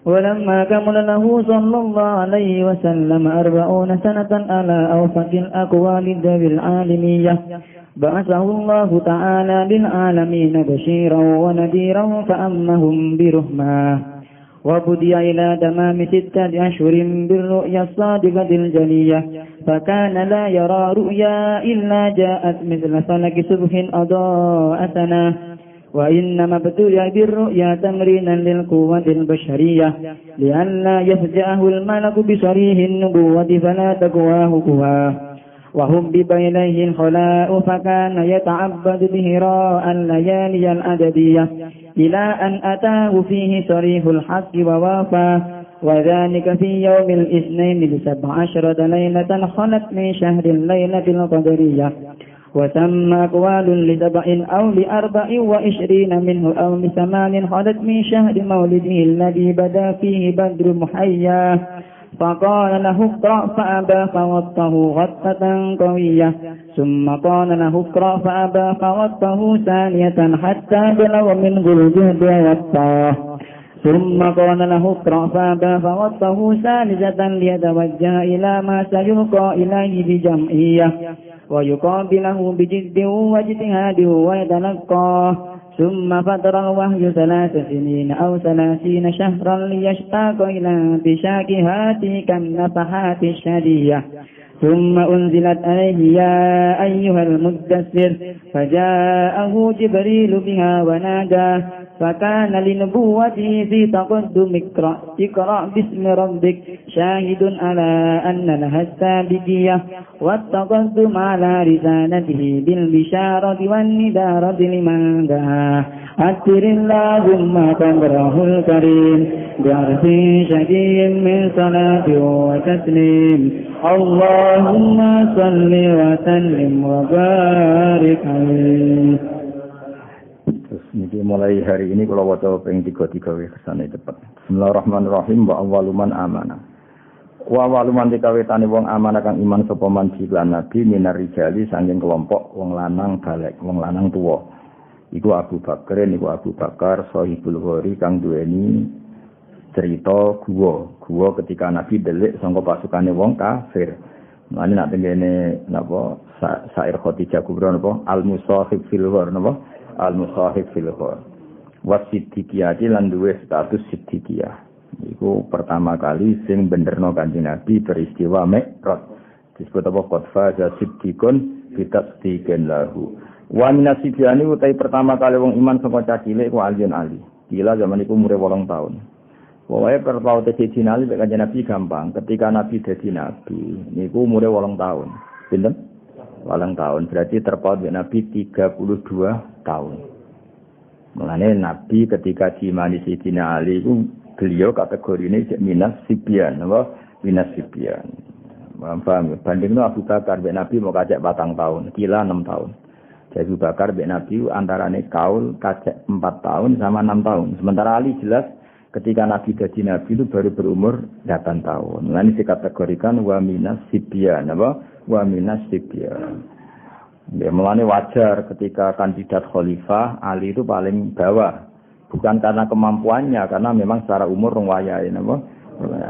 ولما كمل له صلى الله عليه وسلم 40 سنة على أوفق الأقوال ذوي العالمية بعثه الله تعالى للعالمين بشيرا ونذيرا فأمهم برحمة وبدي إلى تمام 6 أشهر بالرؤيا الصادقة الجلية فكان لا يرى رؤيا إلا جاءت مثل فلك صبح أضاء سنة وإنما ابتلي بالرؤيا تمرينا للقوة البشرية لئلا يفجأه الملك بصريح النبوة فلا تقواه قواه وهبب إليه الخلاء فكان يتعبد بهراء الليالي الأدبية إلى أن أتاه فيه صريح الحق ووافاه وذلك في يوم الاثنين ل17 ليلة خلت من شهر الليلة القدرية وتم أقوال ل7 أو ل24 منه أو ل8 خلت من شهر مولده الذي بدا فيه بدر محياه فقال له اقرأ فأبى فوطه غطة قوية ثم قال له اقرأ فأبى فوطه ثانية حتى بلغ منه الجهد ووطاه ثم قال له اقرأ فأبى فوطه ثالثة ليتوجه إلى ما سيلقى إليه بجمعية ويقابله بجد واجتهاد ويتلقاه ثم فتر الوحي 3 سنين أو 30 شهرا ليشتاق إلى انتشاكها تلك النفحات الشديدة ثم أنزلت عليه يا أيها المدثر فجاءه جبريل بها وناداه فكان لنبوته في تقدم اقرأ باسم ربك شاهد على أن لها السابقية والتقدم على رسالته بالبشارة والندارة لمن دعاه أكثر اللهم قدره الكريم بعرف شديد من صلاة وتسليم اللهم صل وسلم وبارك عليه. Niki mulai hari ini kalau waca ping 3 kesane cepet. Bismillahirrahmanirrahim wa awwaluman amana. Wa awwaluman dikawitane wong amanah kang iman sapa man lan nabi minar rijali saking kelompok wong lanang balek, wong lanang tuwa. Iku Abu Bakar sahibul ghori kang duweni cerita guwa ketika nabi delik saka pasukane wong kafir. Mane nak tengene napa syair Khadijah Kubra napa al-musahib fil ghor napa al-musahib fil ghor wasiddiqiyati lan duwe status siddiqiyah. Iku pertama kali sing benerno Kanjeng Nabi peristiwa Mi'raj. Disebut apa qadfa siddiqun bitasdiqin lahu. Wa minasibiani utai pertama kali wong iman saka cacile iku Ali. Gila zaman iku umure 8 tahun. Wae perpaute Sayyidina Ali mek Kanjeng Nabi gampang. Ketika Nabi dadi nabi niku umure 8 tahun. Pinten? 8 tahun. Berarti terpaut Nabi 32 tahun. Mulane Nabi ketika diimani Sayyidina Ali itu beliau kategorine minas sibyan, apa? Minas sibyan. Paham? Bandingno Abu Bakar mek Nabi mau kacek 4 tahun, kila 6 tahun. Jadi Abu Bakar mek Nabi antarane kaul kacek 4 tahun sama 6 tahun. Sementara Ali jelas ketika Nabi jadi Nabi itu baru berumur 8 tahun. Mulane dikategorikan wa minas sibyan, apa? Wa minas sibyan. Ya, mulane wajar ketika kandidat khalifah Ali itu paling bawah. Bukan karena kemampuannya, karena memang secara umur rong wayahe napa.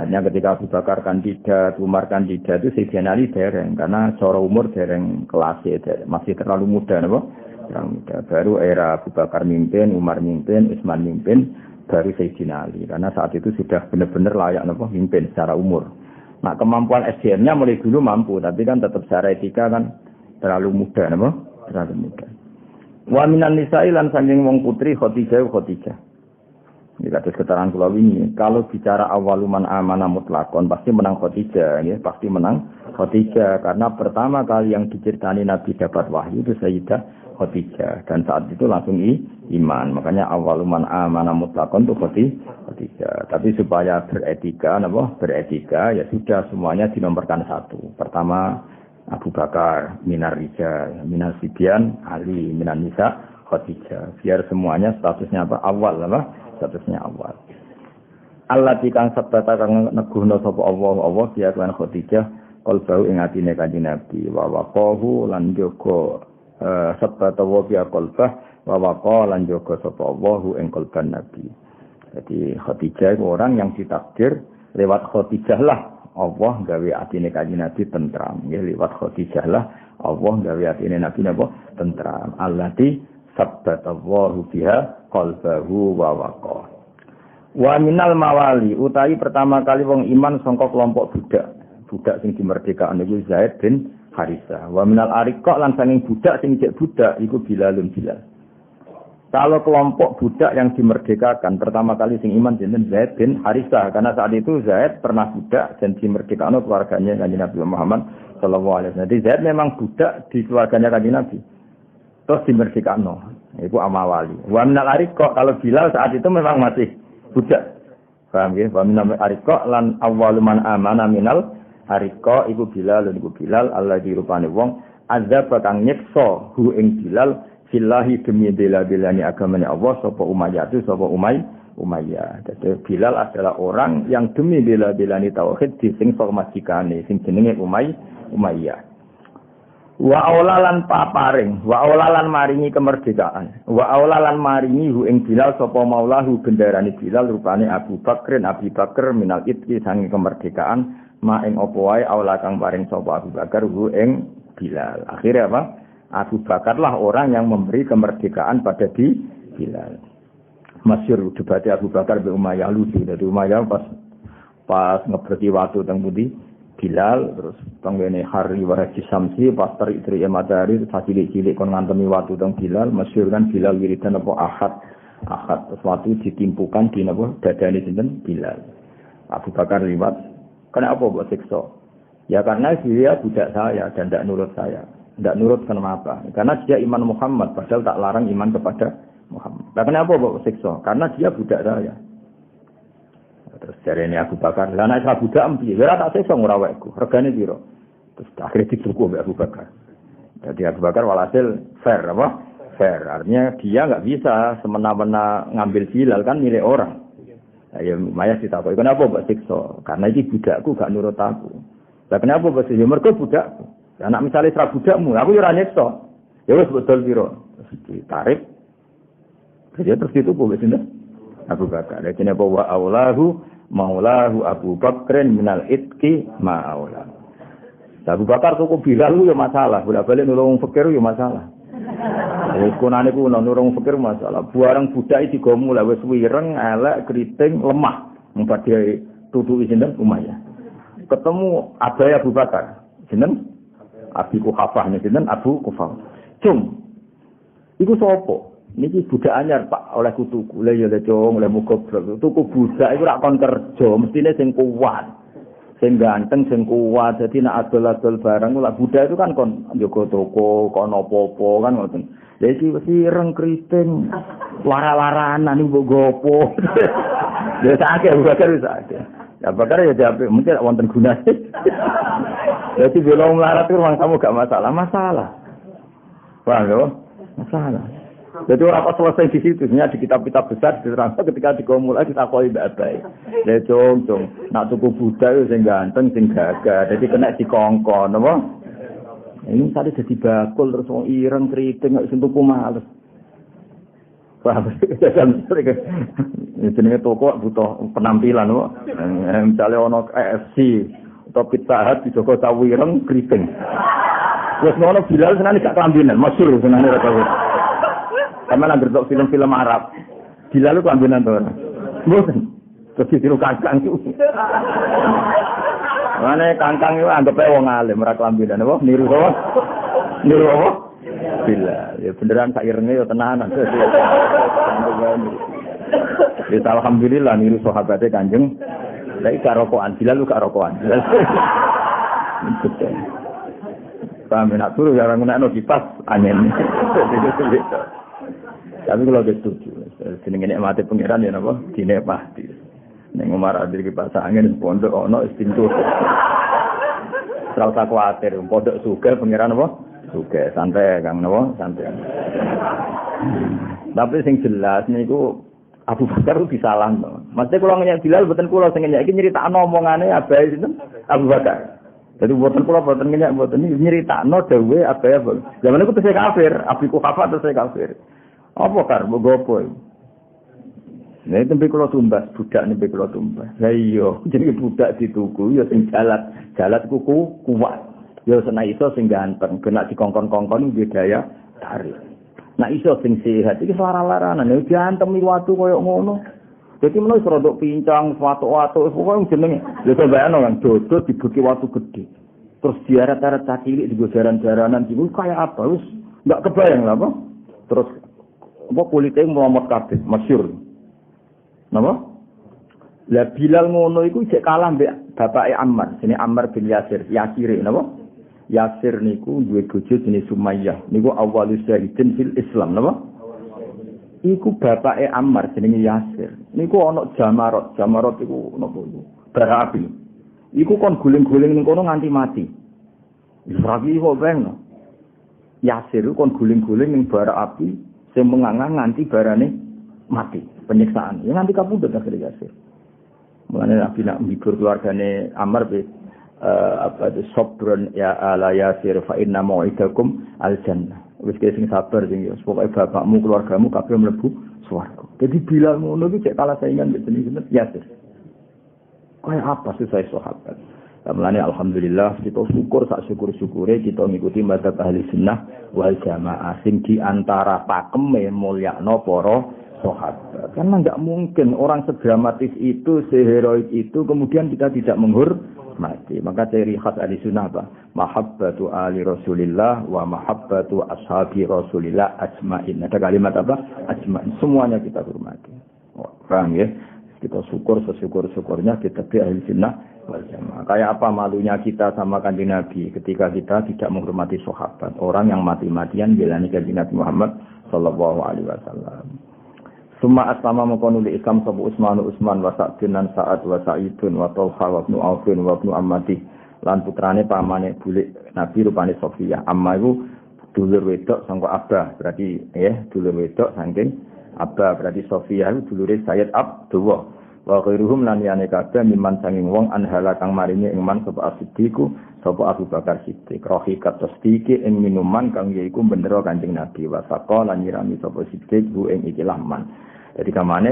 Hanya ketika Abu Bakar kandidat, Umar kandidat itu Sayyidina Ali dereng karena secara umur dereng kelas masih terlalu muda napa. Terlalu muda. Baru era Abu Bakar mimpin, Umar mimpin, Utsman mimpin, baru Sayyidina Ali. Karena saat itu sudah benar-benar layak napa mimpin secara umur. Nah, kemampuan SDM-nya mulai dulu mampu, tapi kan tetap secara etika kan terlalu muda napa? Terlalu muda. Wa minan nisa'i lan saking wong putri Khadijah. Ini kados keterangan kula wingi, kalau bicara awaluman amanah mutlakon pasti menang Khadijah, ya, pasti menang Khadijah karena pertama kali yang diceritani Nabi dapat wahyu itu Sayyidah Khadijah dan saat itu langsung iman. Makanya awaluman amanah mutlakon itu Khadijah. Tapi supaya beretika ya sudah semuanya dinomorkan 1. Pertama Abu Bakar, minar rijal, minar sibyan, Ali, minar nisa, Khadijah. Biar semuanya statusnya apa? Awal apa? Statusnya awal. Allah dikang sabata kang neguhna sapa Allah biya kan Khadijah qalbau ing atine Kanjeng Nabi wa waqahu lan jaga sabata wa biya qalbah wa waqa lan jaga sapa Allah ing qalban Nabi. Jadi Khadijah itu orang yang ditakdir lewat Khadijah lah Allah gawe atine Kanjeng Nabi tentram. Ya liwat Khadijah lah Allah gawe atine Nabi napa tentram. Allati sabbatallahu biha qalbahu wa waqa. Wa minal mawali utawi pertama kali wong iman sangka kelompok budak. budak sing dimerdekakan niku Zaid bin Harisah. Wa minal ariqa lan saking budak sing cek budak iku Bilalun Bilal. Kalau kelompok budak yang dimerdekakan pertama kali sing iman jeneng Zaid bin Harisah karena saat itu Zaid pernah budak dan dimerdekakan keluarganya Kanjeng Nabi Muhammad sallallahu alaihi wasallam. Jadi Zaid memang budak di keluarganya Kanjeng Nabi. Terus dimerdekakan. Iku amawali. Wa minal ariqa kalau Bilal saat itu memang masih budak. Paham nggih? Wa minal ariqa lan awwalu man amana minal ariqa iku Bilal Allah dirupane wong azab kang nyiksa hu ing Bilal fillahi demi bela-belani agamanya Allah sapa Umayyah itu sapa Umayyah. Jadi Bilal adalah orang yang demi bela-belani tauhid disingsa majikane sing jenenge Umayyah. Wa aulalan paparing, wa aulalan maringi kemerdekaan. Wa aulalan maringi hu ing Bilal sapa maulahu bendarane Bilal rupane Abu Bakr minal itqi sange kemerdekaan ma ing apa wae aula kang paring sapa Abu Bakar hu ing Bilal. Akhirnya apa? Abu Bakarlah orang yang memberi kemerdekaan pada Bilal. Masyhur debat Abu Bakar bin Umayyah lucu. Jadi Umayyah pas ngeberti waktu teng pundi Bilal terus panggene hari waraji samsi pas terik-terik matahari cilik-cilik kon ngantemi waktu teng Bilal. Masyhur kan Bilal wiridan apa Ahad sesuatu ditimpukan di napa dadane sinten Bilal. Abu Bakar liwat. Kenapa buat siksa? Ya karena dia budak saya dan tidak nurut saya. Tidak nurut kenapa? Karena dia iman Muhammad, padahal tak larang iman kepada Muhammad. Nah, kenapa bawa siksa? Karena dia budak saya. Terus dari ini Abu Bakar, lah nek budak empi, ora tak siksa ngurawekku. Regane piro? Terus akhirnya dituku oleh Abu Bakar. Jadi Abu Bakar walhasil fair apa? Fair. Artinya dia enggak bisa semena-mena ngambil Bilal kan milik orang. Ya Maya ditakoki, kenapa mbok siksa? Karena iki budakku gak nurut aku. Lah kenapa mbok siksa? Mergo budakku. Anak misalnya serah budakmu, aku ora nyekso. Ya wis betul piro. Ditarik. Terus itu kok sinten? Abu Bakar. Dene apa wa aulahu maulahu Abu Bakrin minal itqi ma'aula. Abu Bakar tuku Bilal yo masalah, bolak-balik nulung fakir yo masalah. Wis kunane ku nulung fakir masalah. Buareng budak iki digomu lah wis wireng, elek, kriting, lemah. Mumpat dia tutuki sinten Umayyah. Ketemu Abay Abu Bakar. Sinten? Abi Kuhafah sinten Abu Kuhafah. Cung. Iku sapa? Niki budak anyar Pak oleh kutuku. Lah ya le cung, le muga tuku budak iku rak kon kerja, mestine sing kuat. Sing ganteng, sing kuat. Dadi nek adol-adol barang lak budak itu kan kon njogo toko, kon apa-apa kan ngoten. Lah iki wis ireng kriting. Lara-laranan iki mbok gopo. Ya sakake Bakar wis sakake. Ya Bakar ya diapik mungkin wonten gunane. Jadi belum melarat itu rumah kamu gak masalah. Paham ya? Masalah. Jadi orang pas selesai di situ, di kitab-kitab besar diterangkan ketika digomul lagi kita koi baik. Ya cung, nak tuku budak sing ganteng, sing gagah, jadi kena dikongkon, apa? Ini tadi jadi bakul terus wong ireng kriting nggak sentuh males. Paham? Jenenge toko butuh penampilan, apa? Misalnya ono KFC. Topik tahat di Joko Cawireng kriting. Wes ngono Bilal senane gak kelambinan, masyhur senane ra tau. Sampe nang ngerti film-film Arab. Bilal ku kelambinan to ora? Mboten. Terus ditiru kangkang itu. Mane kangkang itu anggape wong alim ora kelambinan apa? Niru apa? Niru apa? Bilal. Ya beneran sak irenge ya tenanan. Ya alhamdulillah niru sahabate Kanjeng lagi gak rokokan, Bilal lu gak rokokan. Betul. Paham nak suruh jarang guna kipas angin. Tapi kalau setuju, seneng nikmati pengiran ya napa? Dinikmati. Ning Umar adir kipas angin pondok ono istintu. Ora usah kuwatir, pondok sugih pengiran apa? Sugih, santai Kang napa? Santai. Tapi sing jelas niku Abu Bakar itu disalahno. Maksudnya kalau ngeyak Bilal boten kula sing ngeyak iki nyritakno omongane Abai sinten Abu Bakar. Jadi boten kula boten ngeyak boten nyritakno dawuhe Abai. Zaman iku tesih kafir, Abi Kuhafah tesih kafir. Apa kar mbok gopo? Nek tembe kula tumbas, budak nembe kula tumbas. Lah iya, jenenge budak dituku ya sing jalat kuku kuat. Ya senai iso sing ganteng, kena dikongkon-kongkon budaya tarik. Nah iso sing sehat iki lara-laranan ya diantemi watu koyo ngono. Dadi menawa rodok pincang, watuk-watuk, pokoke jenenge. Lha to bayangno kan dodot dibuki watu gede. Terus diaret-aret cacilik di jaran-jaranan iku kaya apa? Wis enggak kebayang lah apa. Terus apa kulite melomot kabeh, masyhur. Napa? Lah Bilal ngono iku isih kalah mbek bapake Ammar, jenenge Ammar bin Yasir, Yasire napa? Yasir niku duwe bojo jenenge Sumayyah. Niku awalus syahidin fil Islam napa? Iku bapake Ammar jenenge Yasir. Niku ana Jamarot. Jamarot iku napa iku? Bara api. Iku kon guling-guling ning kono nganti mati. Wis rapi kok ben. Yasir kon guling-guling ning bara api sing mengangang nganti barane mati. Penyiksaan. Ya nganti kapundhut akhire Yasir. Mulane Nabi nak menghibur keluargane Ammar sabrun ya ala Yasir fa inna mau'idakum al-jannah. Wis sing sabar sing ya pokoke bapakmu keluargamu kabeh mlebu swarga. Jadi Bilal ngono iki cek kalah saingan mbek jenenge Yasir. Kayak apa sih saya sahabat? Mulane alhamdulillah kita syukur sak syukur-syukure kita ngikuti mazhab ahli sunnah wal jamaah sing di antara pakeme mulyakno para sahabat. Karena enggak mungkin orang sedramatis itu, seheroik itu kemudian kita tidak menghormati. Maka ciri khas ahli sunnah apa? Mahabbatu ali Rasulillah wa mahabbatu ashabi Rasulillah ajmain. Ada kalimat apa? Ajmain. Semuanya kita hormati. Paham ya? Kita syukur sesyukur-syukurnya kita di ahli sunnah wal jamaah. Kayak apa malunya kita sama Kanjeng Nabi ketika kita tidak menghormati sahabat. Orang yang mati-matian belani Kanjeng Nabi Muhammad sallallahu alaihi wasallam. Summa aslama mengkonuli Islam sabu Utsman wa Sa'dun lan Sa'ad wa Sa'idun wa Talha wa Ibnu Aufin wa Ibnu Ammati lan putrane pamane bulik Nabi rupane Sofiyah. Amma iku dulur wedok sangka Abba, berarti dulur wedok saking Abba, berarti Sofiyah iku dulure Sayyid Abdullah. Wa ghairuhum lan liyane kabeh miman sanging wong anhala kang maringi ing man sapa As-Siddiqu sapa Abu Bakar Siddiq rohikat tasdiki ing minuman kang yaiku bendera Kanjeng Nabi wa saqa lan nyirami sapa Siddiq hu ing ikilah man. Jadi kamane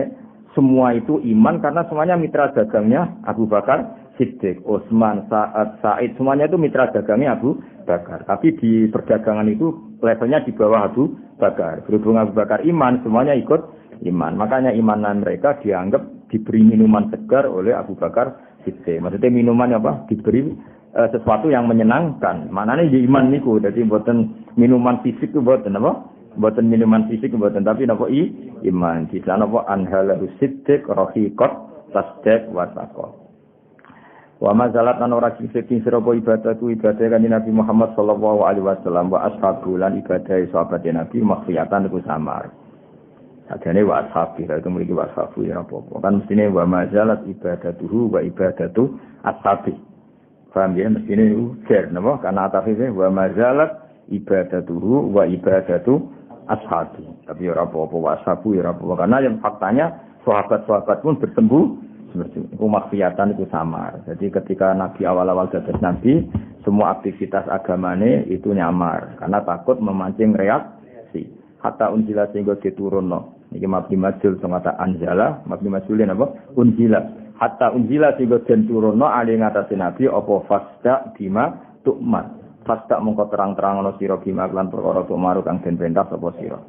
semua itu iman karena semuanya mitra dagangnya Abu Bakar Siddiq, Utsman, Sa'ad, Sa'id, semuanya itu mitra dagangnya Abu Bakar. Tapi di perdagangan itu levelnya di bawah Abu Bakar. Berhubung Abu Bakar iman, semuanya ikut iman. Makanya imanan mereka dianggap diberi minuman segar oleh Abu Bakar Siddiq. Maksudnya minuman apa? Diberi sesuatu yang menyenangkan. Maknanya di iman niku. Jadi buatan minuman fisik itu buatan apa? Buatan minuman fisik buatan tapi napa iman. Di sana napa anhalahu siddiq rahiqat tasdiq wa taqwa. Wa mazalat an ora sing sira ibadatu ibadah Kanjeng Nabi Muhammad sallallahu alaihi wasallam wa ashabu lan ibadah sahabat Nabi makhliyatan iku samar. Sajane wa ashabi itu mriki wa ashabu ya apa-apa. Kan mestine wa mazalat ibadatuhu wa ibadatu ashabi. Paham ya mestine iku fair napa karena atafife wa mazalat ibadatuhu wa ibadatu ashabi. Tapi ora apa-apa wasabu ya ora apa-apa karena yang faktanya sahabat-sahabat pun bersembuh itu maksiatan itu samar. Jadi ketika Nabi awal-awal dados Nabi, semua aktivitas agamane itu nyamar karena takut memancing reaksi. Hatta unjila sehingga diturunno. Niki mabni majul sangata anjala, mabni majulin apa? Unjila. Hatta unjila sehingga den turunno ali ngatasi Nabi apa fasda bima tu'mat. Fasda mongko terang-terangan sira bima lan perkara tumaru kang den perintah sapa sira.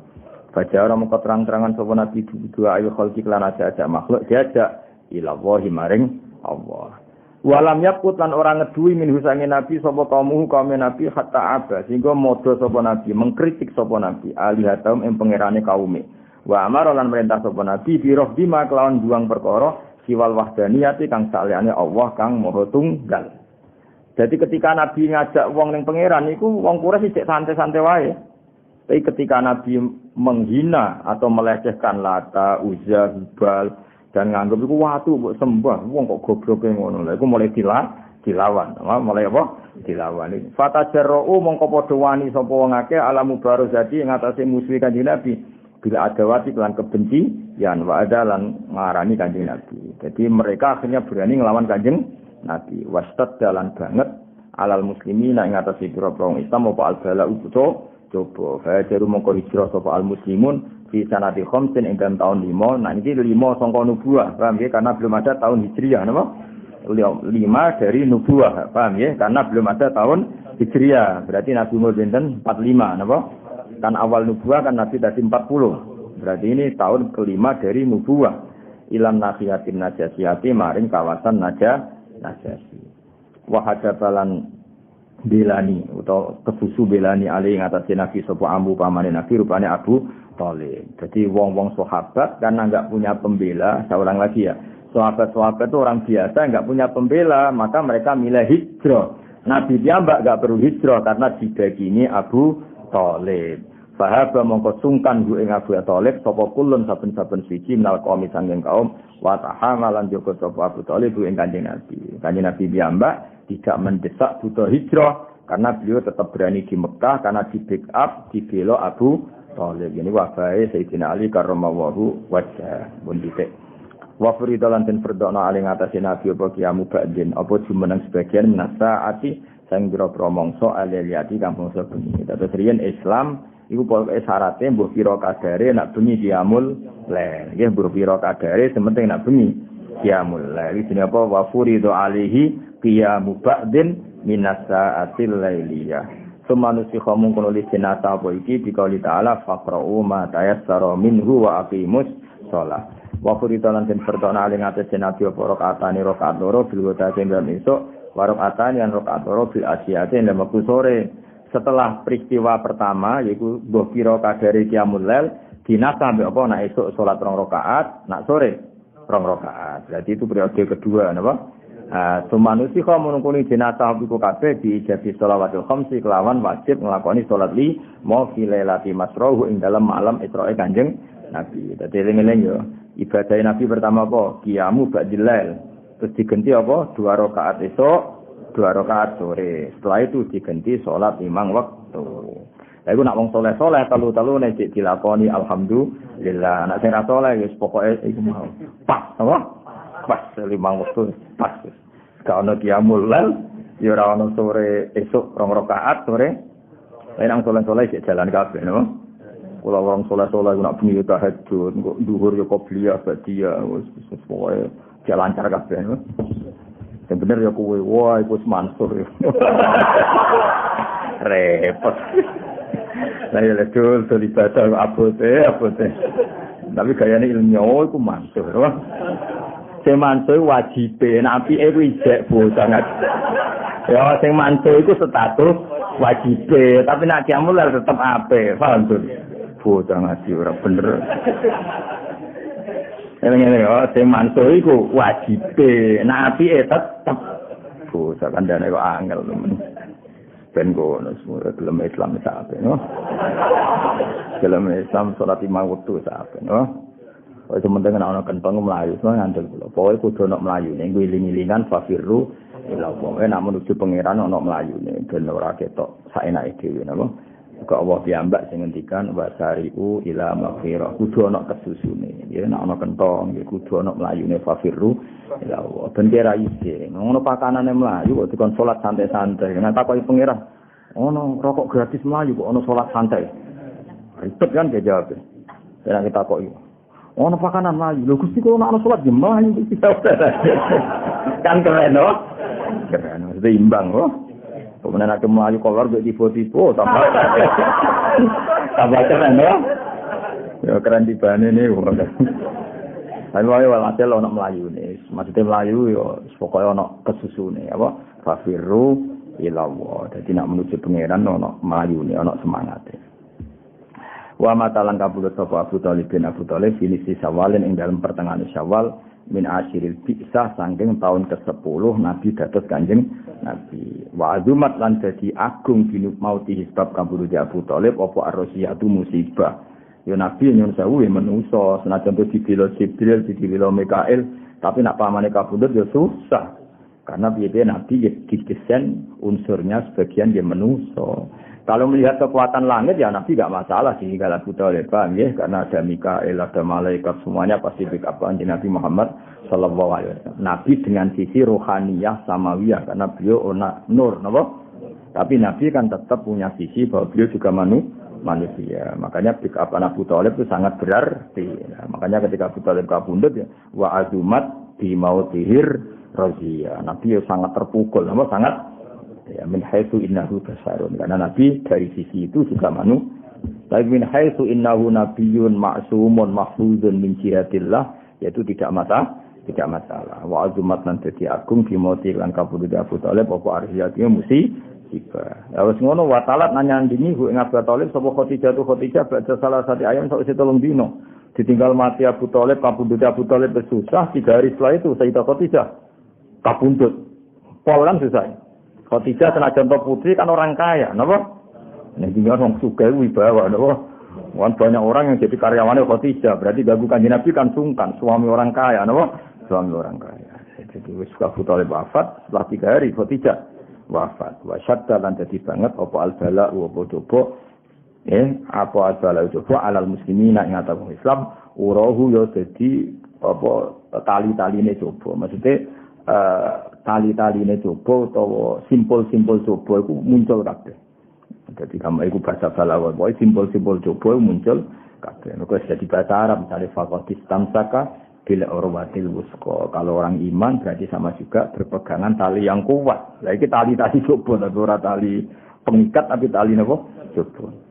Fajara mongko terang-terangan sapa Nabi dua ayu khalqi lan aja makhluk diajak ila wahi maring Allah. Walam yakut lan orang ngeduwi min husange Nabi sapa kaum Nabi hatta aba sehingga modho sapa Nabi mengkritik sapa Nabi alihatum ing pangerane kaume. Wa amara lan merintah sapa Nabi biroh bima kelawan buang perkara siwal wahdaniyati kang saliyane Allah kang maha tunggal. Jadi ketika Nabi ngajak wong ning pangeran niku wong Quraisy cek santai-santai wae. Tapi ketika Nabi menghina atau melecehkan Lata, Uzza, Hubal dan nganggep iku watu mbok sembah, wong kok gobloke ngono. Lha iku mulai dilawan. Mulai apa? Dilawan. Fatajarru mongko padha wani sapa wong akeh alamu barozati ing atase musuh Kanjeng Nabi. Bila adawati kelan kebenci yan wa adalan ngarani Kanjeng Nabi. Jadi mereka akhirnya berani ngelawan Kanjeng Nabi wastat dalan banget alal muslimin ing atase pira-pira wong Islam apa albala utuh coba hajaru mongko hijrah sapa al muslimun fi sanati khamsin ing tahun 5. Nah iki 5 sangka nubuwah paham ya karena belum ada tahun hijriah napa 5 dari nubuwah paham ya karena belum ada tahun hijriah berarti Nabi umur pinten 45 napa kan awal nubuwah kan Nabi tadi 40 berarti ini tahun kelima dari nubuwah. ilam nahiyatin najasiyati maring kawasan najasi. Wa hadabalan belani utawa kesusu belani ali ing atase Nabi sapa ambu pamane Nabi rupane Abu Thalib. Jadi wong-wong sahabat karena enggak punya pembela, saya ulang lagi ya. Sahabat-sahabat itu orang biasa enggak punya pembela, maka mereka milih hijrah. Nabi piyambak enggak perlu hijrah karena didagini Abu Thalib. Sahaba mongko sungkan hu ing Abu Thalib sapa kulun saben-saben siji minal qaum sanging kaum wa tahamalan joko sapa Abu Thalib ing Kanjeng Nabi. Kanjeng Nabi piyambak tidak mendesak butuh hijrah karena beliau tetap berani di Mekah karena di backup dibela Abu Thalib. Ini wafahe Sayyidina Ali karramallahu wajhah pun titik. Wa furidalan den fardana ali ngatasi Nabi apa kiamu ba'din apa jumeneng sebagian nasaati sang biro-biro mangsa aliyati kang mangsa bengi. Terus riyen Islam iku pokoke syaraté mbok pira kadare nak bengi kiamul lail. Nggih mbok pira kadare sementing nak bengi kiamul lail. Iki jenenge apa wa furidu alihi qiyamu ba'din minas sa'atil lailiyah. Semanusi khamung kono li jenata apa iki dikauli ta'ala faqra'u ma tayassara minhu wa aqimus shalah. Wa furidalan den pertona ali ngates nabi apa rakaatane rakaat loro bil wadate dalam esuk wa rakaatane lan rakaat loro bil asiyate dalam wektu sore. Setelah peristiwa pertama yaitu mbah pira kadare qiyamul lail dinasa mbek apa nak esuk salat 2 rakaat, nak sore 2 rakaat. Berarti itu periode kedua napa? Sumanusi kau menungkuni jenazah iku kabeh diijabi sholawatul khamsi kelawan wajib nglakoni salat li mau filailati masrohu ing dalam malam Israe Kanjeng Nabi. Dadi eling-eling yo ibadah Nabi pertama apa? Qiyamu ba'dil lail. Terus diganti apa? 2 rakaat esuk, 2 rakaat sore. Setelah itu diganti salat 5 waktu. Lah iku nak wong saleh-saleh telu-telu nek dilakoni alhamdulillah. Nek sing ra saleh wis pokoke iku mau. Pas apa? Pas 5 waktu pas. Kalau qiyamul lail ya ora ono sore esuk 2 rakaat sore. Nang saleh-saleh sik jalan kabeh no. Kula wong saleh-saleh nak bengi tahajud, kok dhuwur ya qobliyah ba'diyah wis pokoke jalan lancar kabeh no. Sing bener ya kowe wae iku Mansur. Repot. Lah ya ledul ibadah abote. Tapi gayane ilmiah iku Mansur. Sing mantu wajibe nek apike kuwi ijek bosangat. Ya sing mantu iku status wajibe, tapi nek kiamul tetep apik, paham tuh. Bosangat ora bener. Ngene ya sing mantu iku wajibe, nek apike tetep bosangat kandhane kok angel temen. Ben kono semua gelem Islam sape no. Gelem Islam salat 5 waktu sape no. Wis sementing ana kentong mlayu, semua ngandel kula. Pokoke kudu ana mlayune, ngiling-ilingan fafirru ila Allah. Nek menuju pangeran ana mlayune, ben ora ketok saenake dhewe napa. Kok Allah piyambak sing ngendikan wasari'u ila maghfirah. Kudu ana kesusune. Ya nek ana kentong, ya kudu ana mlayune fafirru ila Allah. Ben kira iki, ngono pakanane mlayu kok dikon salat santai-santai. Nek takoki pangeran, ono rokok gratis mlayu kok ono salat santai. Ribet kan dia jawab. Nek kita takoki ono pakanan mlayu. Lho Gusti kok ana salat jemaah iki kan keren no. Keren, seimbang kok. Kemudian ada melayu kolor buat tipe-tipe tambah keren no. Ya keren tibane nih. Tapi walhasil ono melayu nih. Maksudnya melayu yo pokoke ono kesusune apa? Fafirru ila Allah. Dadi nak menuju pangeran ono melayune, ono semangate. Wa matalan kabudut sapa Abu Thalib bin Abu Thalib finisi Syawalin ing dalam pertengahan Syawal min asyiril bi'sah saking tahun ke-10 Nabi dados Kanjeng Nabi. Wa azumat lan dadi agung binut mauti sebab kabudut Abu Thalib apa arrosiyatu musibah. Ya Nabi nyun sewu menungso senajan dibela Jibril, dibela Mikail, tapi nak pamane kabudut ya susah. Karena piye Nabi didesain unsurnya sebagian dia menungso. Kalau melihat kekuatan langit ya Nabi enggak masalah ditinggal Abu Thalib ya, karena ada Mikail, ada malaikat semuanya pasti backup Nabi Muhammad sallallahu alaihi wasallam. Nabi dengan sisi rohaniyah samawiyah karena beliau nur, napa? Tapi Nabi kan tetap punya sisi bahwa beliau juga manusia. Makanya backup Abu Thalib itu sangat berarti. Nah, makanya ketika Abu Thalib kabundut ya wa azumat bi mautihir razia. Nabi sangat terpukul, napa? Sangat ya min haitsu innahu basarun karena Nabi dari sisi itu juga tapi min haitsu innahu nabiyyun ma'sumun mahfuzun min jihatillah yaitu tidak masalah. Wa azumat lan dadi agung dimoti lan kabudute Abu Thalib apa ariyati musibah. Ya wis ngono wa talat nanyandingi ing Abu Thalib sapa Khadijah baca salah satu ayam sak wis 3 dino. Ditinggal mati Abu Thalib, kabudute Abu Thalib susah 3 hari setelah itu Sayyidah Khadijah kabundut. Polan susah. Khadijah senajan putri kan orang kaya, napa? Nek tinggal wong sugih wibawa napa? Wan banyak orang yang jadi karyawannya Khadijah, berarti ganggu Kanjeng Nabi kan sungkan, suami orang kaya, napa? Suami orang kaya. Jadi wis Abu Thalib wafat, setelah 3 hari Khadijah wafat. Wa syadda lan dadi banget apa al-bala wa coba apa al-bala coba alal muslimina ing atau Islam urahu ya dadi apa tali-taline coba. Maksudnya tali-taline coba utawa simpul-simpul coba iku muncul kabeh. Jadi kamu iku bahasa balawa, boy simpul-simpul coba muncul kabeh. Nek wis dadi bahasa Arab misalnya faqatistam saka bila urwatil wusqa. Kalau orang iman berarti sama juga berpegangan tali yang kuat. Lah iki tali-tali coba ora tali pengikat tapi tali napa? Coba.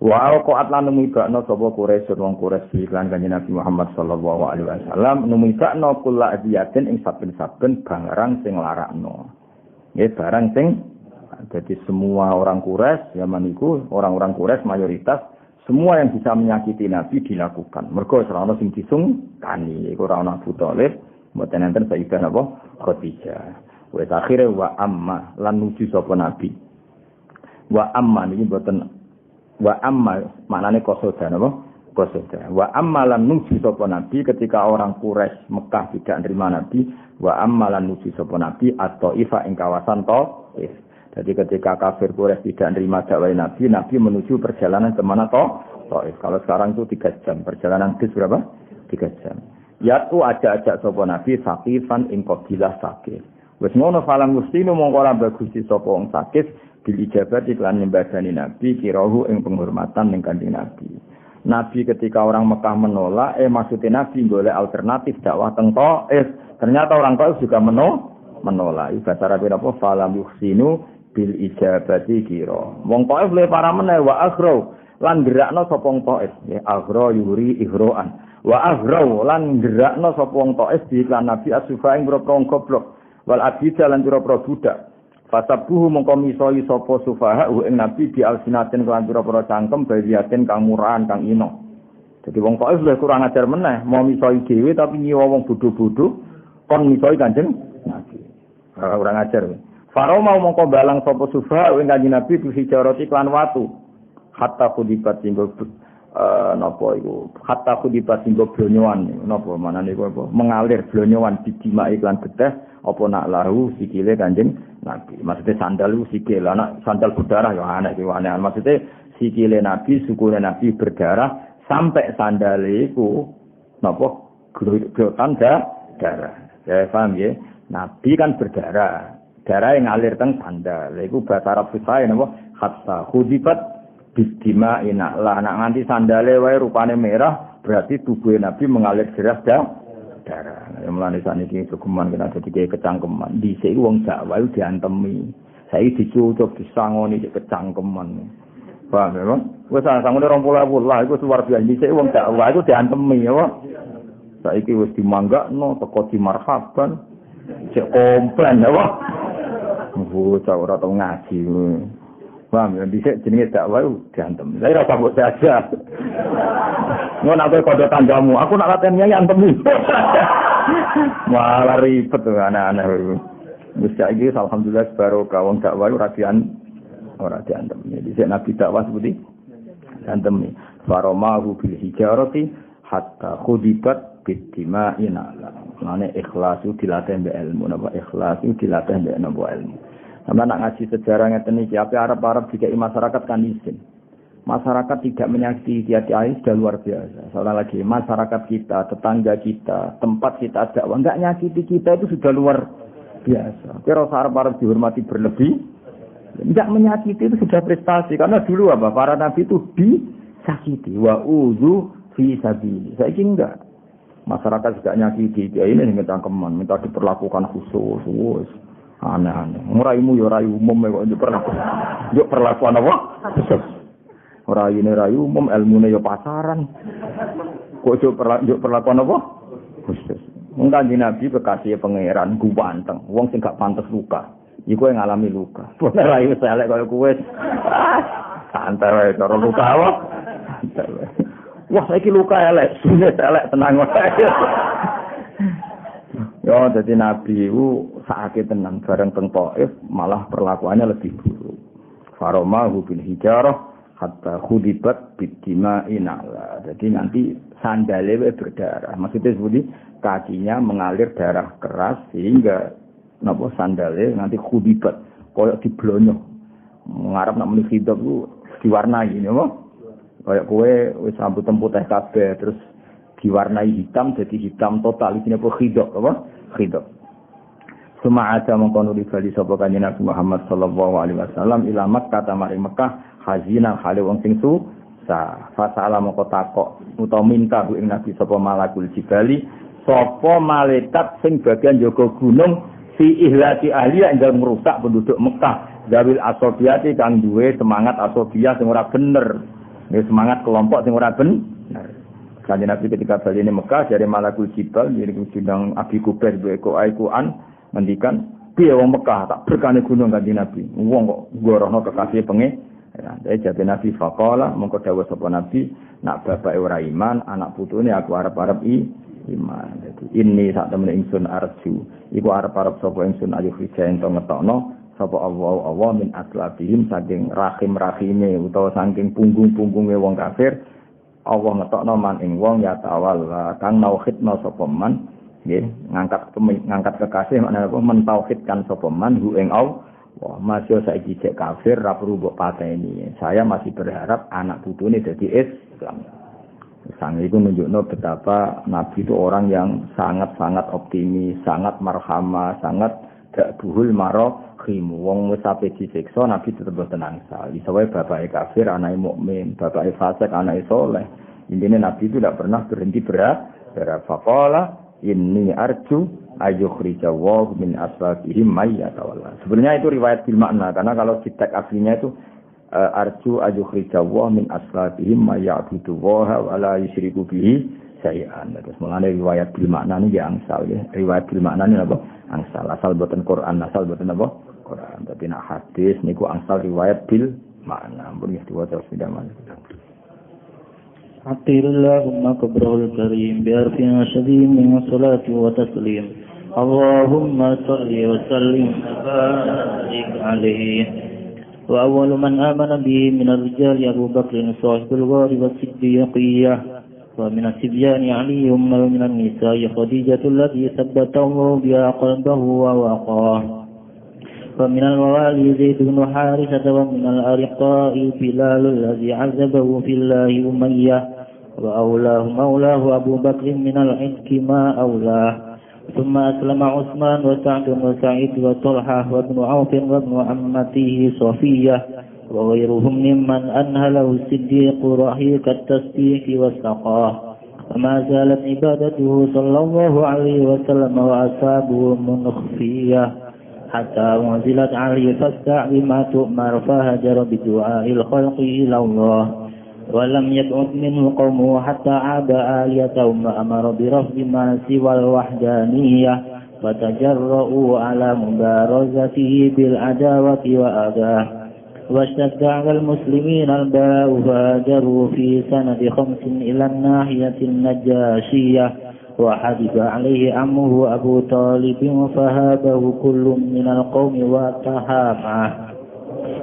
Wa qa'at lan numibakno sapa Quraisy wong Quraisy iklan Kanjeng Nabi Muhammad sallallahu alaihi wasallam numibakno kula adiyatin ing saben-saben barang sing larakno. Nggih barang sing jadi semua orang Quraisy zaman iku orang-orang Quraisy mayoritas semua yang bisa menyakiti Nabi dilakukan. Mergo ora ana sing disungkani iku ora ana Abu Thalib mboten enten Sayyidah napa Khadijah. Wis akhire wa amma lan nuju sapa Nabi. Wa amma niki mboten wa amma maknane kosoda napa kosoda wa amma lan nuju sapa Nabi ketika orang Quraisy Mekah tidak nerima Nabi wa amma lan nuju sapa Nabi atau ifa ing kawasan Thaif. Jadi ketika kafir Quraisy tidak nerima dakwah Nabi menuju perjalanan ke mana Thaif. Kalau sekarang itu 3 jam perjalanan bis berapa 3 jam. Ya tu ajak-ajak sapa Nabi Saqifan ing qabilah Saqif. Wis ngono falang mustinu mongko ora bagusi sapa wong Saqif bil ijabat iklan nyembadani Nabi kirahu ing penghormatan ning Kanjeng Nabi. Nabi ketika orang Mekah menolak, maksudnya Nabi golek alternatif dakwah teng Thaif. Ternyata orang Thaif juga menolak. Bahasa Arab apa? Falam yuhsinu bil ijabati kira. Wong Thaif le para meneh wa aghra lan gerakno sapa wong Thaif. Ya aghra yuri ighroan. Wa aghra lan gerakno sapa wong Thaif di iklan Nabi asufa ing wong goblok. Wal abida lan pira-pira budak. Fasabuhu mongko misoi sapa sufaha ing Nabi di alsinatin kelan pira-pira cangkem bayiatin kang murahan kang ino. Jadi wong Thaif luwih kurang ajar meneh, mau misoi dhewe tapi nyiwa wong bodho-bodho kon misoi Kanjeng Nabi. Kurang ajar. Faro mau mongko balang sapa sufaha ing Kanjeng Nabi bi hijarati klan watu. Hatta kudibat singgo napa iku? Hatta kudibat singgo blonyoan napa manane iku apa? Mengalir blonyoan dijima iklan geteh apa nak lahu sikile Kanjeng Nabi. Maksudnya sandal itu sikil, anak sandal berdarah ya aneh iki aneh. Maksudnya sikile Nabi, sukune Nabi berdarah sampai sandal itu napa grotan darah. Ya paham ya? Nabi kan berdarah. Darah yang ngalir teng sandal. Iku bahasa Arab Fusai napa? Hatta khudibat bisdima ina. Lah nak nganti sandale wae rupane merah, berarti tubuh Nabi mengalir deras darah. Yang melani saniki cukuman kena dadi kecangkeman. Dhisik wong dakwah diantemi. Saiki dicucuk disangoni kecangkeman. Paham ya, Bang? Wis sangone 20.000 lah iku luar biasa. Dhisik wong dakwah iku diantemi ya, Pak. Saiki wis dimanggakno teko di marhaban. Cek komplain ya, Pak. Bocah ora tau ngaji. Paham ya, dhisik jenenge dakwah diantem. Saya ora mbok saja. Ngono aku kode tanggamu, aku nak latihan nyai antemi. Malah ribet tuh anak-anak. Wis saiki alhamdulillah barokah wong dakwah ora diantem. Dhisik Nabi dakwah seperti diantem. Faromahu bil hijarati hatta khudibat biddima'ina. Mane ikhlasu dilatih mbek ilmu napa ikhlasu dilatih mbek napa ilmu. Sampai nak ngaji sejarah ngeten iki ape Arab-Arab dikai masyarakat kan izin. Masyarakat tidak menyakiti tiada sudah luar biasa. Soalnya lagi masyarakat kita, tetangga kita, tempat kita dakwah enggak nyakiti kita itu sudah luar biasa. Kira Arab-Arab dihormati berlebih, enggak menyakiti itu sudah prestasi. Karena dulu apa? Para nabi itu disakiti. Wa uzu fi sabili. Saiki enggak. Masyarakat juga nyakiti. Dia ini minta keman, minta diperlakukan khusus. Aneh-aneh. Nguraimu ya rai umum kok diperlakukan. Yo perlakuan apa? Khusus. Ora ini rayu umum ilmune ya pasaran. Kok perlakuan apa? Khusus. Wong Kanjeng Nabi kekasih pangeran ganteng, wong sing gak pantes luka. Iku yang ngalami luka. Bener ae wis elek kaya kowe. Santai wae cara luka wae. Wah, saiki luka elek, sunet elek tenang wae. Yo dadi Nabi iku sakake tenan bareng teng Thaif malah perlakuannya lebih buruk. Faromahu bil hijarah hatta khudibat bidima'ina. Jadi nanti sandalnya berdarah. Maksudnya seperti kakinya mengalir darah keras sehingga napa sandalnya nanti khudibat koyok diblonyo. Ngarep nak muni khidab ku diwarnai napa? Koyok kowe wis rambut putih kabeh terus diwarnai hitam jadi hitam total iki apa khidab apa? Khidab. Suma ada mengkono di bali sapa kanjeng Nabi Muhammad sallallahu alaihi wasallam ila Makkah tamari Mekah hazina hale wong sing susah. Fasala mongko takok utawa minta bu ing Nabi sapa malakul jibali sapa malaikat sing bagian jaga gunung fi ihlati ahli yang merusak penduduk Mekah zawil asobiati kang duwe semangat asobiyah sing ora bener. Semangat kelompok sing ora bener. Kanjeng Nabi ketika bali ning Mekah dari malakul jibal jadi sidang Abi Kubair duwe Quran ngendikan piye wong Mekah tak berkane gunung Kanjeng Nabi. Wong kok gorono kekasih pengen. Ya, jadi Nabi faqala mongko dawuh sapa Nabi nak bapake ora iman, anak putune aku arep-arep iman. Dadi ini sak temene ingsun arju. Iku arep-arep sapa ingsun ayu hija ento ngetokno sapa Allah min aslabihim saking rahim-rahime utawa saking punggung-punggunge wong kafir. Allah ngetokno man ing wong ya tawal kang nauhidna sapa man. Nggih, ngangkat kekasih maknane apa mentauhidkan sapa man hu ing Allah. Wah, masih saiki cek kafir ra perlu mbok pateni. Saya masih berharap anak putune dadi Islam. Sang itu nunjukno betapa Nabi itu orang yang sangat-sangat optimis, sangat marhamah, sangat gak buhul marahim. Wong wis ape disiksa Nabi tetep tenang sekali. Soale bapake kafir, anake mukmin, bapake fasik, anake saleh. Intinya Nabi itu tidak pernah berhenti berfaqala inni arju ayyukhrijawahu min asbabihim mayyatawalla. Sebenarnya itu riwayat bil makna karena kalau di teks aslinya itu arju ayyukhrijawahu min asbabihim mayya'budu wa la yusyriku bihi syai'an. Terus mengenai riwayat bil makna ini ya angsal ya. Riwayat bil makna ini apa? Angsal asal boten Quran, asal boten apa? Quran. Tapi nak hadis niku angsal riwayat bil makna. Ampun ya diwaca sudah mana. عطير اللهم كبره الكريم بأرفنا شديد من الصلاة وتسليم اللهم صل وسلم وبارك عليه وأول من آمن به من الرجال أبو بكر صاحب الغار والصديقية ومن الصبيان علي ومن النساء خديجة التي ثبت الله بها قلبه ووقاه ومن الموالي زيد بن حارثة ومن الأرقاء بلال الذي عذبه في الله أمية وأولاه مولاه أبو بكر من العتق ما أولاه ثم أسلم عثمان وسعد وسعيد وطلحة وابن عوف وابن عمته صفية وغيرهم ممن أنهله الصديق رحيق التصديق والسقاه وما زالت عبادته صلى الله عليه وسلم وأصحابه منخفية حتى منزلت عليه فاستع بما تؤمر فهجر بدعاء الخلق إلى الله ولم يبعد منه قومه حتى عاد آليتهم وأمر برفض ما سوى الوحدانية وتجرؤوا على مبارزته بالعداوة وأذاه واشتد على المسلمين البلاء فهاجروا في سنة 5 إلى الناحية النجاشية وحدث عليه عمه أبو طالب فهابه كل من القوم وتهامه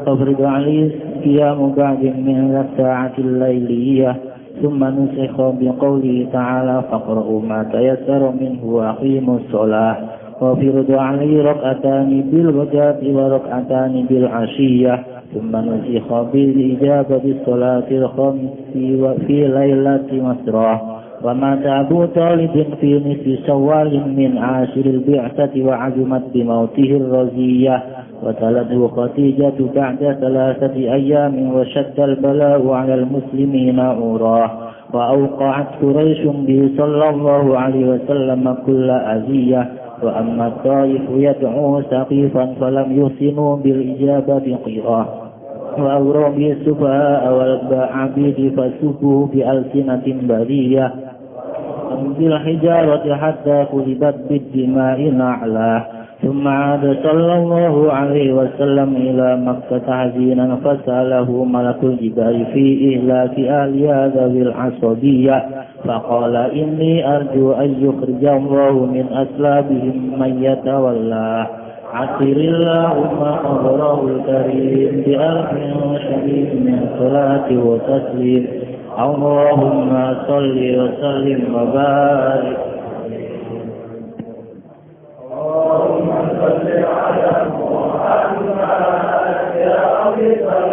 أفرض عليه قيام بعد من الساعة الليلية ثم نسخ بقوله تعالى فاقرؤوا ما تيسر منه وأقيموا الصلاة وفرض عليه ركعتان بالغداة وركعتان بالعشية ثم نسخ بالإجابة بالصلاة الخمس في ليلة مسرى ومات أبو طالب في نصف شوال من عاشر البعثة وعزمت بموته الرزية وتلته خديجة بعد 3 أيام وشد البلاء على المسلمين عوراه وأوقعت قريش به صلى الله عليه وسلم كل أذية وأما الطائف يدعو سقيفا فلم يحسنوا بالإجابة قيراه وأوروا به السفهاء والعبيد فسبوا بألسنة برية بالحجارة حتى كذبت بالدماء نعلاه. ثم عاد صلى الله عليه وسلم إلى مكة حزينا فسأله ملك الجبال في إهلاك أهلها ذوي العصبية فقال إني أرجو أن يخرج الله من أسلابهم من يتولاه. عسر اللهم قبره الكريم بألف شديد من صلاة وتسليم. اللهم صل وسلم وبارك. اللهم صل على محمد يا رب صل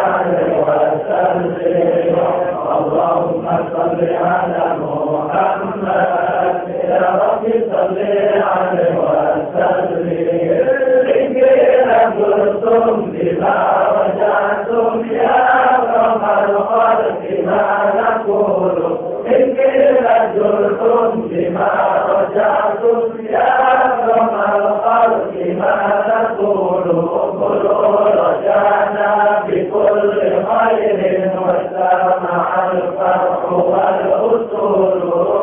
عليه وسلم. اللهم صل على محمد يا رب صل عليه وسلم. قلتم بما رجعتم يا أكرم الخلق ما نقول إن قيل قلتم بما رجعتم يا أكرم الخلق ما نقول قلوا رجعنا بكل خير وسامع الفرح والأصول.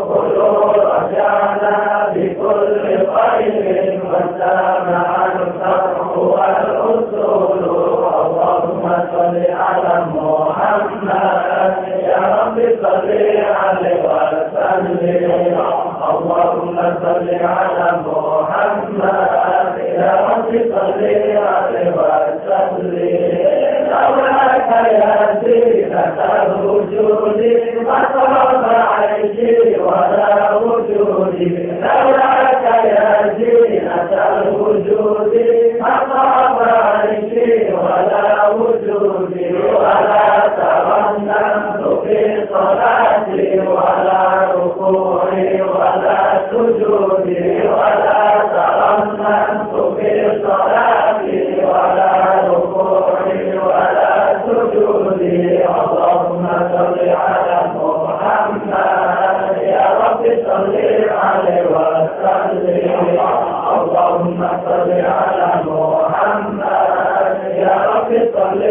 قلوا رجعنا بكل خير وسامع الفرح والأصول. اللهم صل على محمد يا رب صل عليه وسلم. اللهم صل على محمد يا رب صل عليه وسلم. لولاك يا زينة الوجود ما طاب عيشي ولا وجودي. لولاك يا زينة الوجود ما طاب عيشي ولا وجودي. ولا ترنمت في صلاتي ولا ركوعي ولا سجودي. ولا ترنمت في صلاتي ولا ركوعي ولا سجودي. اللهم صل على محمد يا رب صل عليه وسلم. اللهم صل على محمد يا رب صل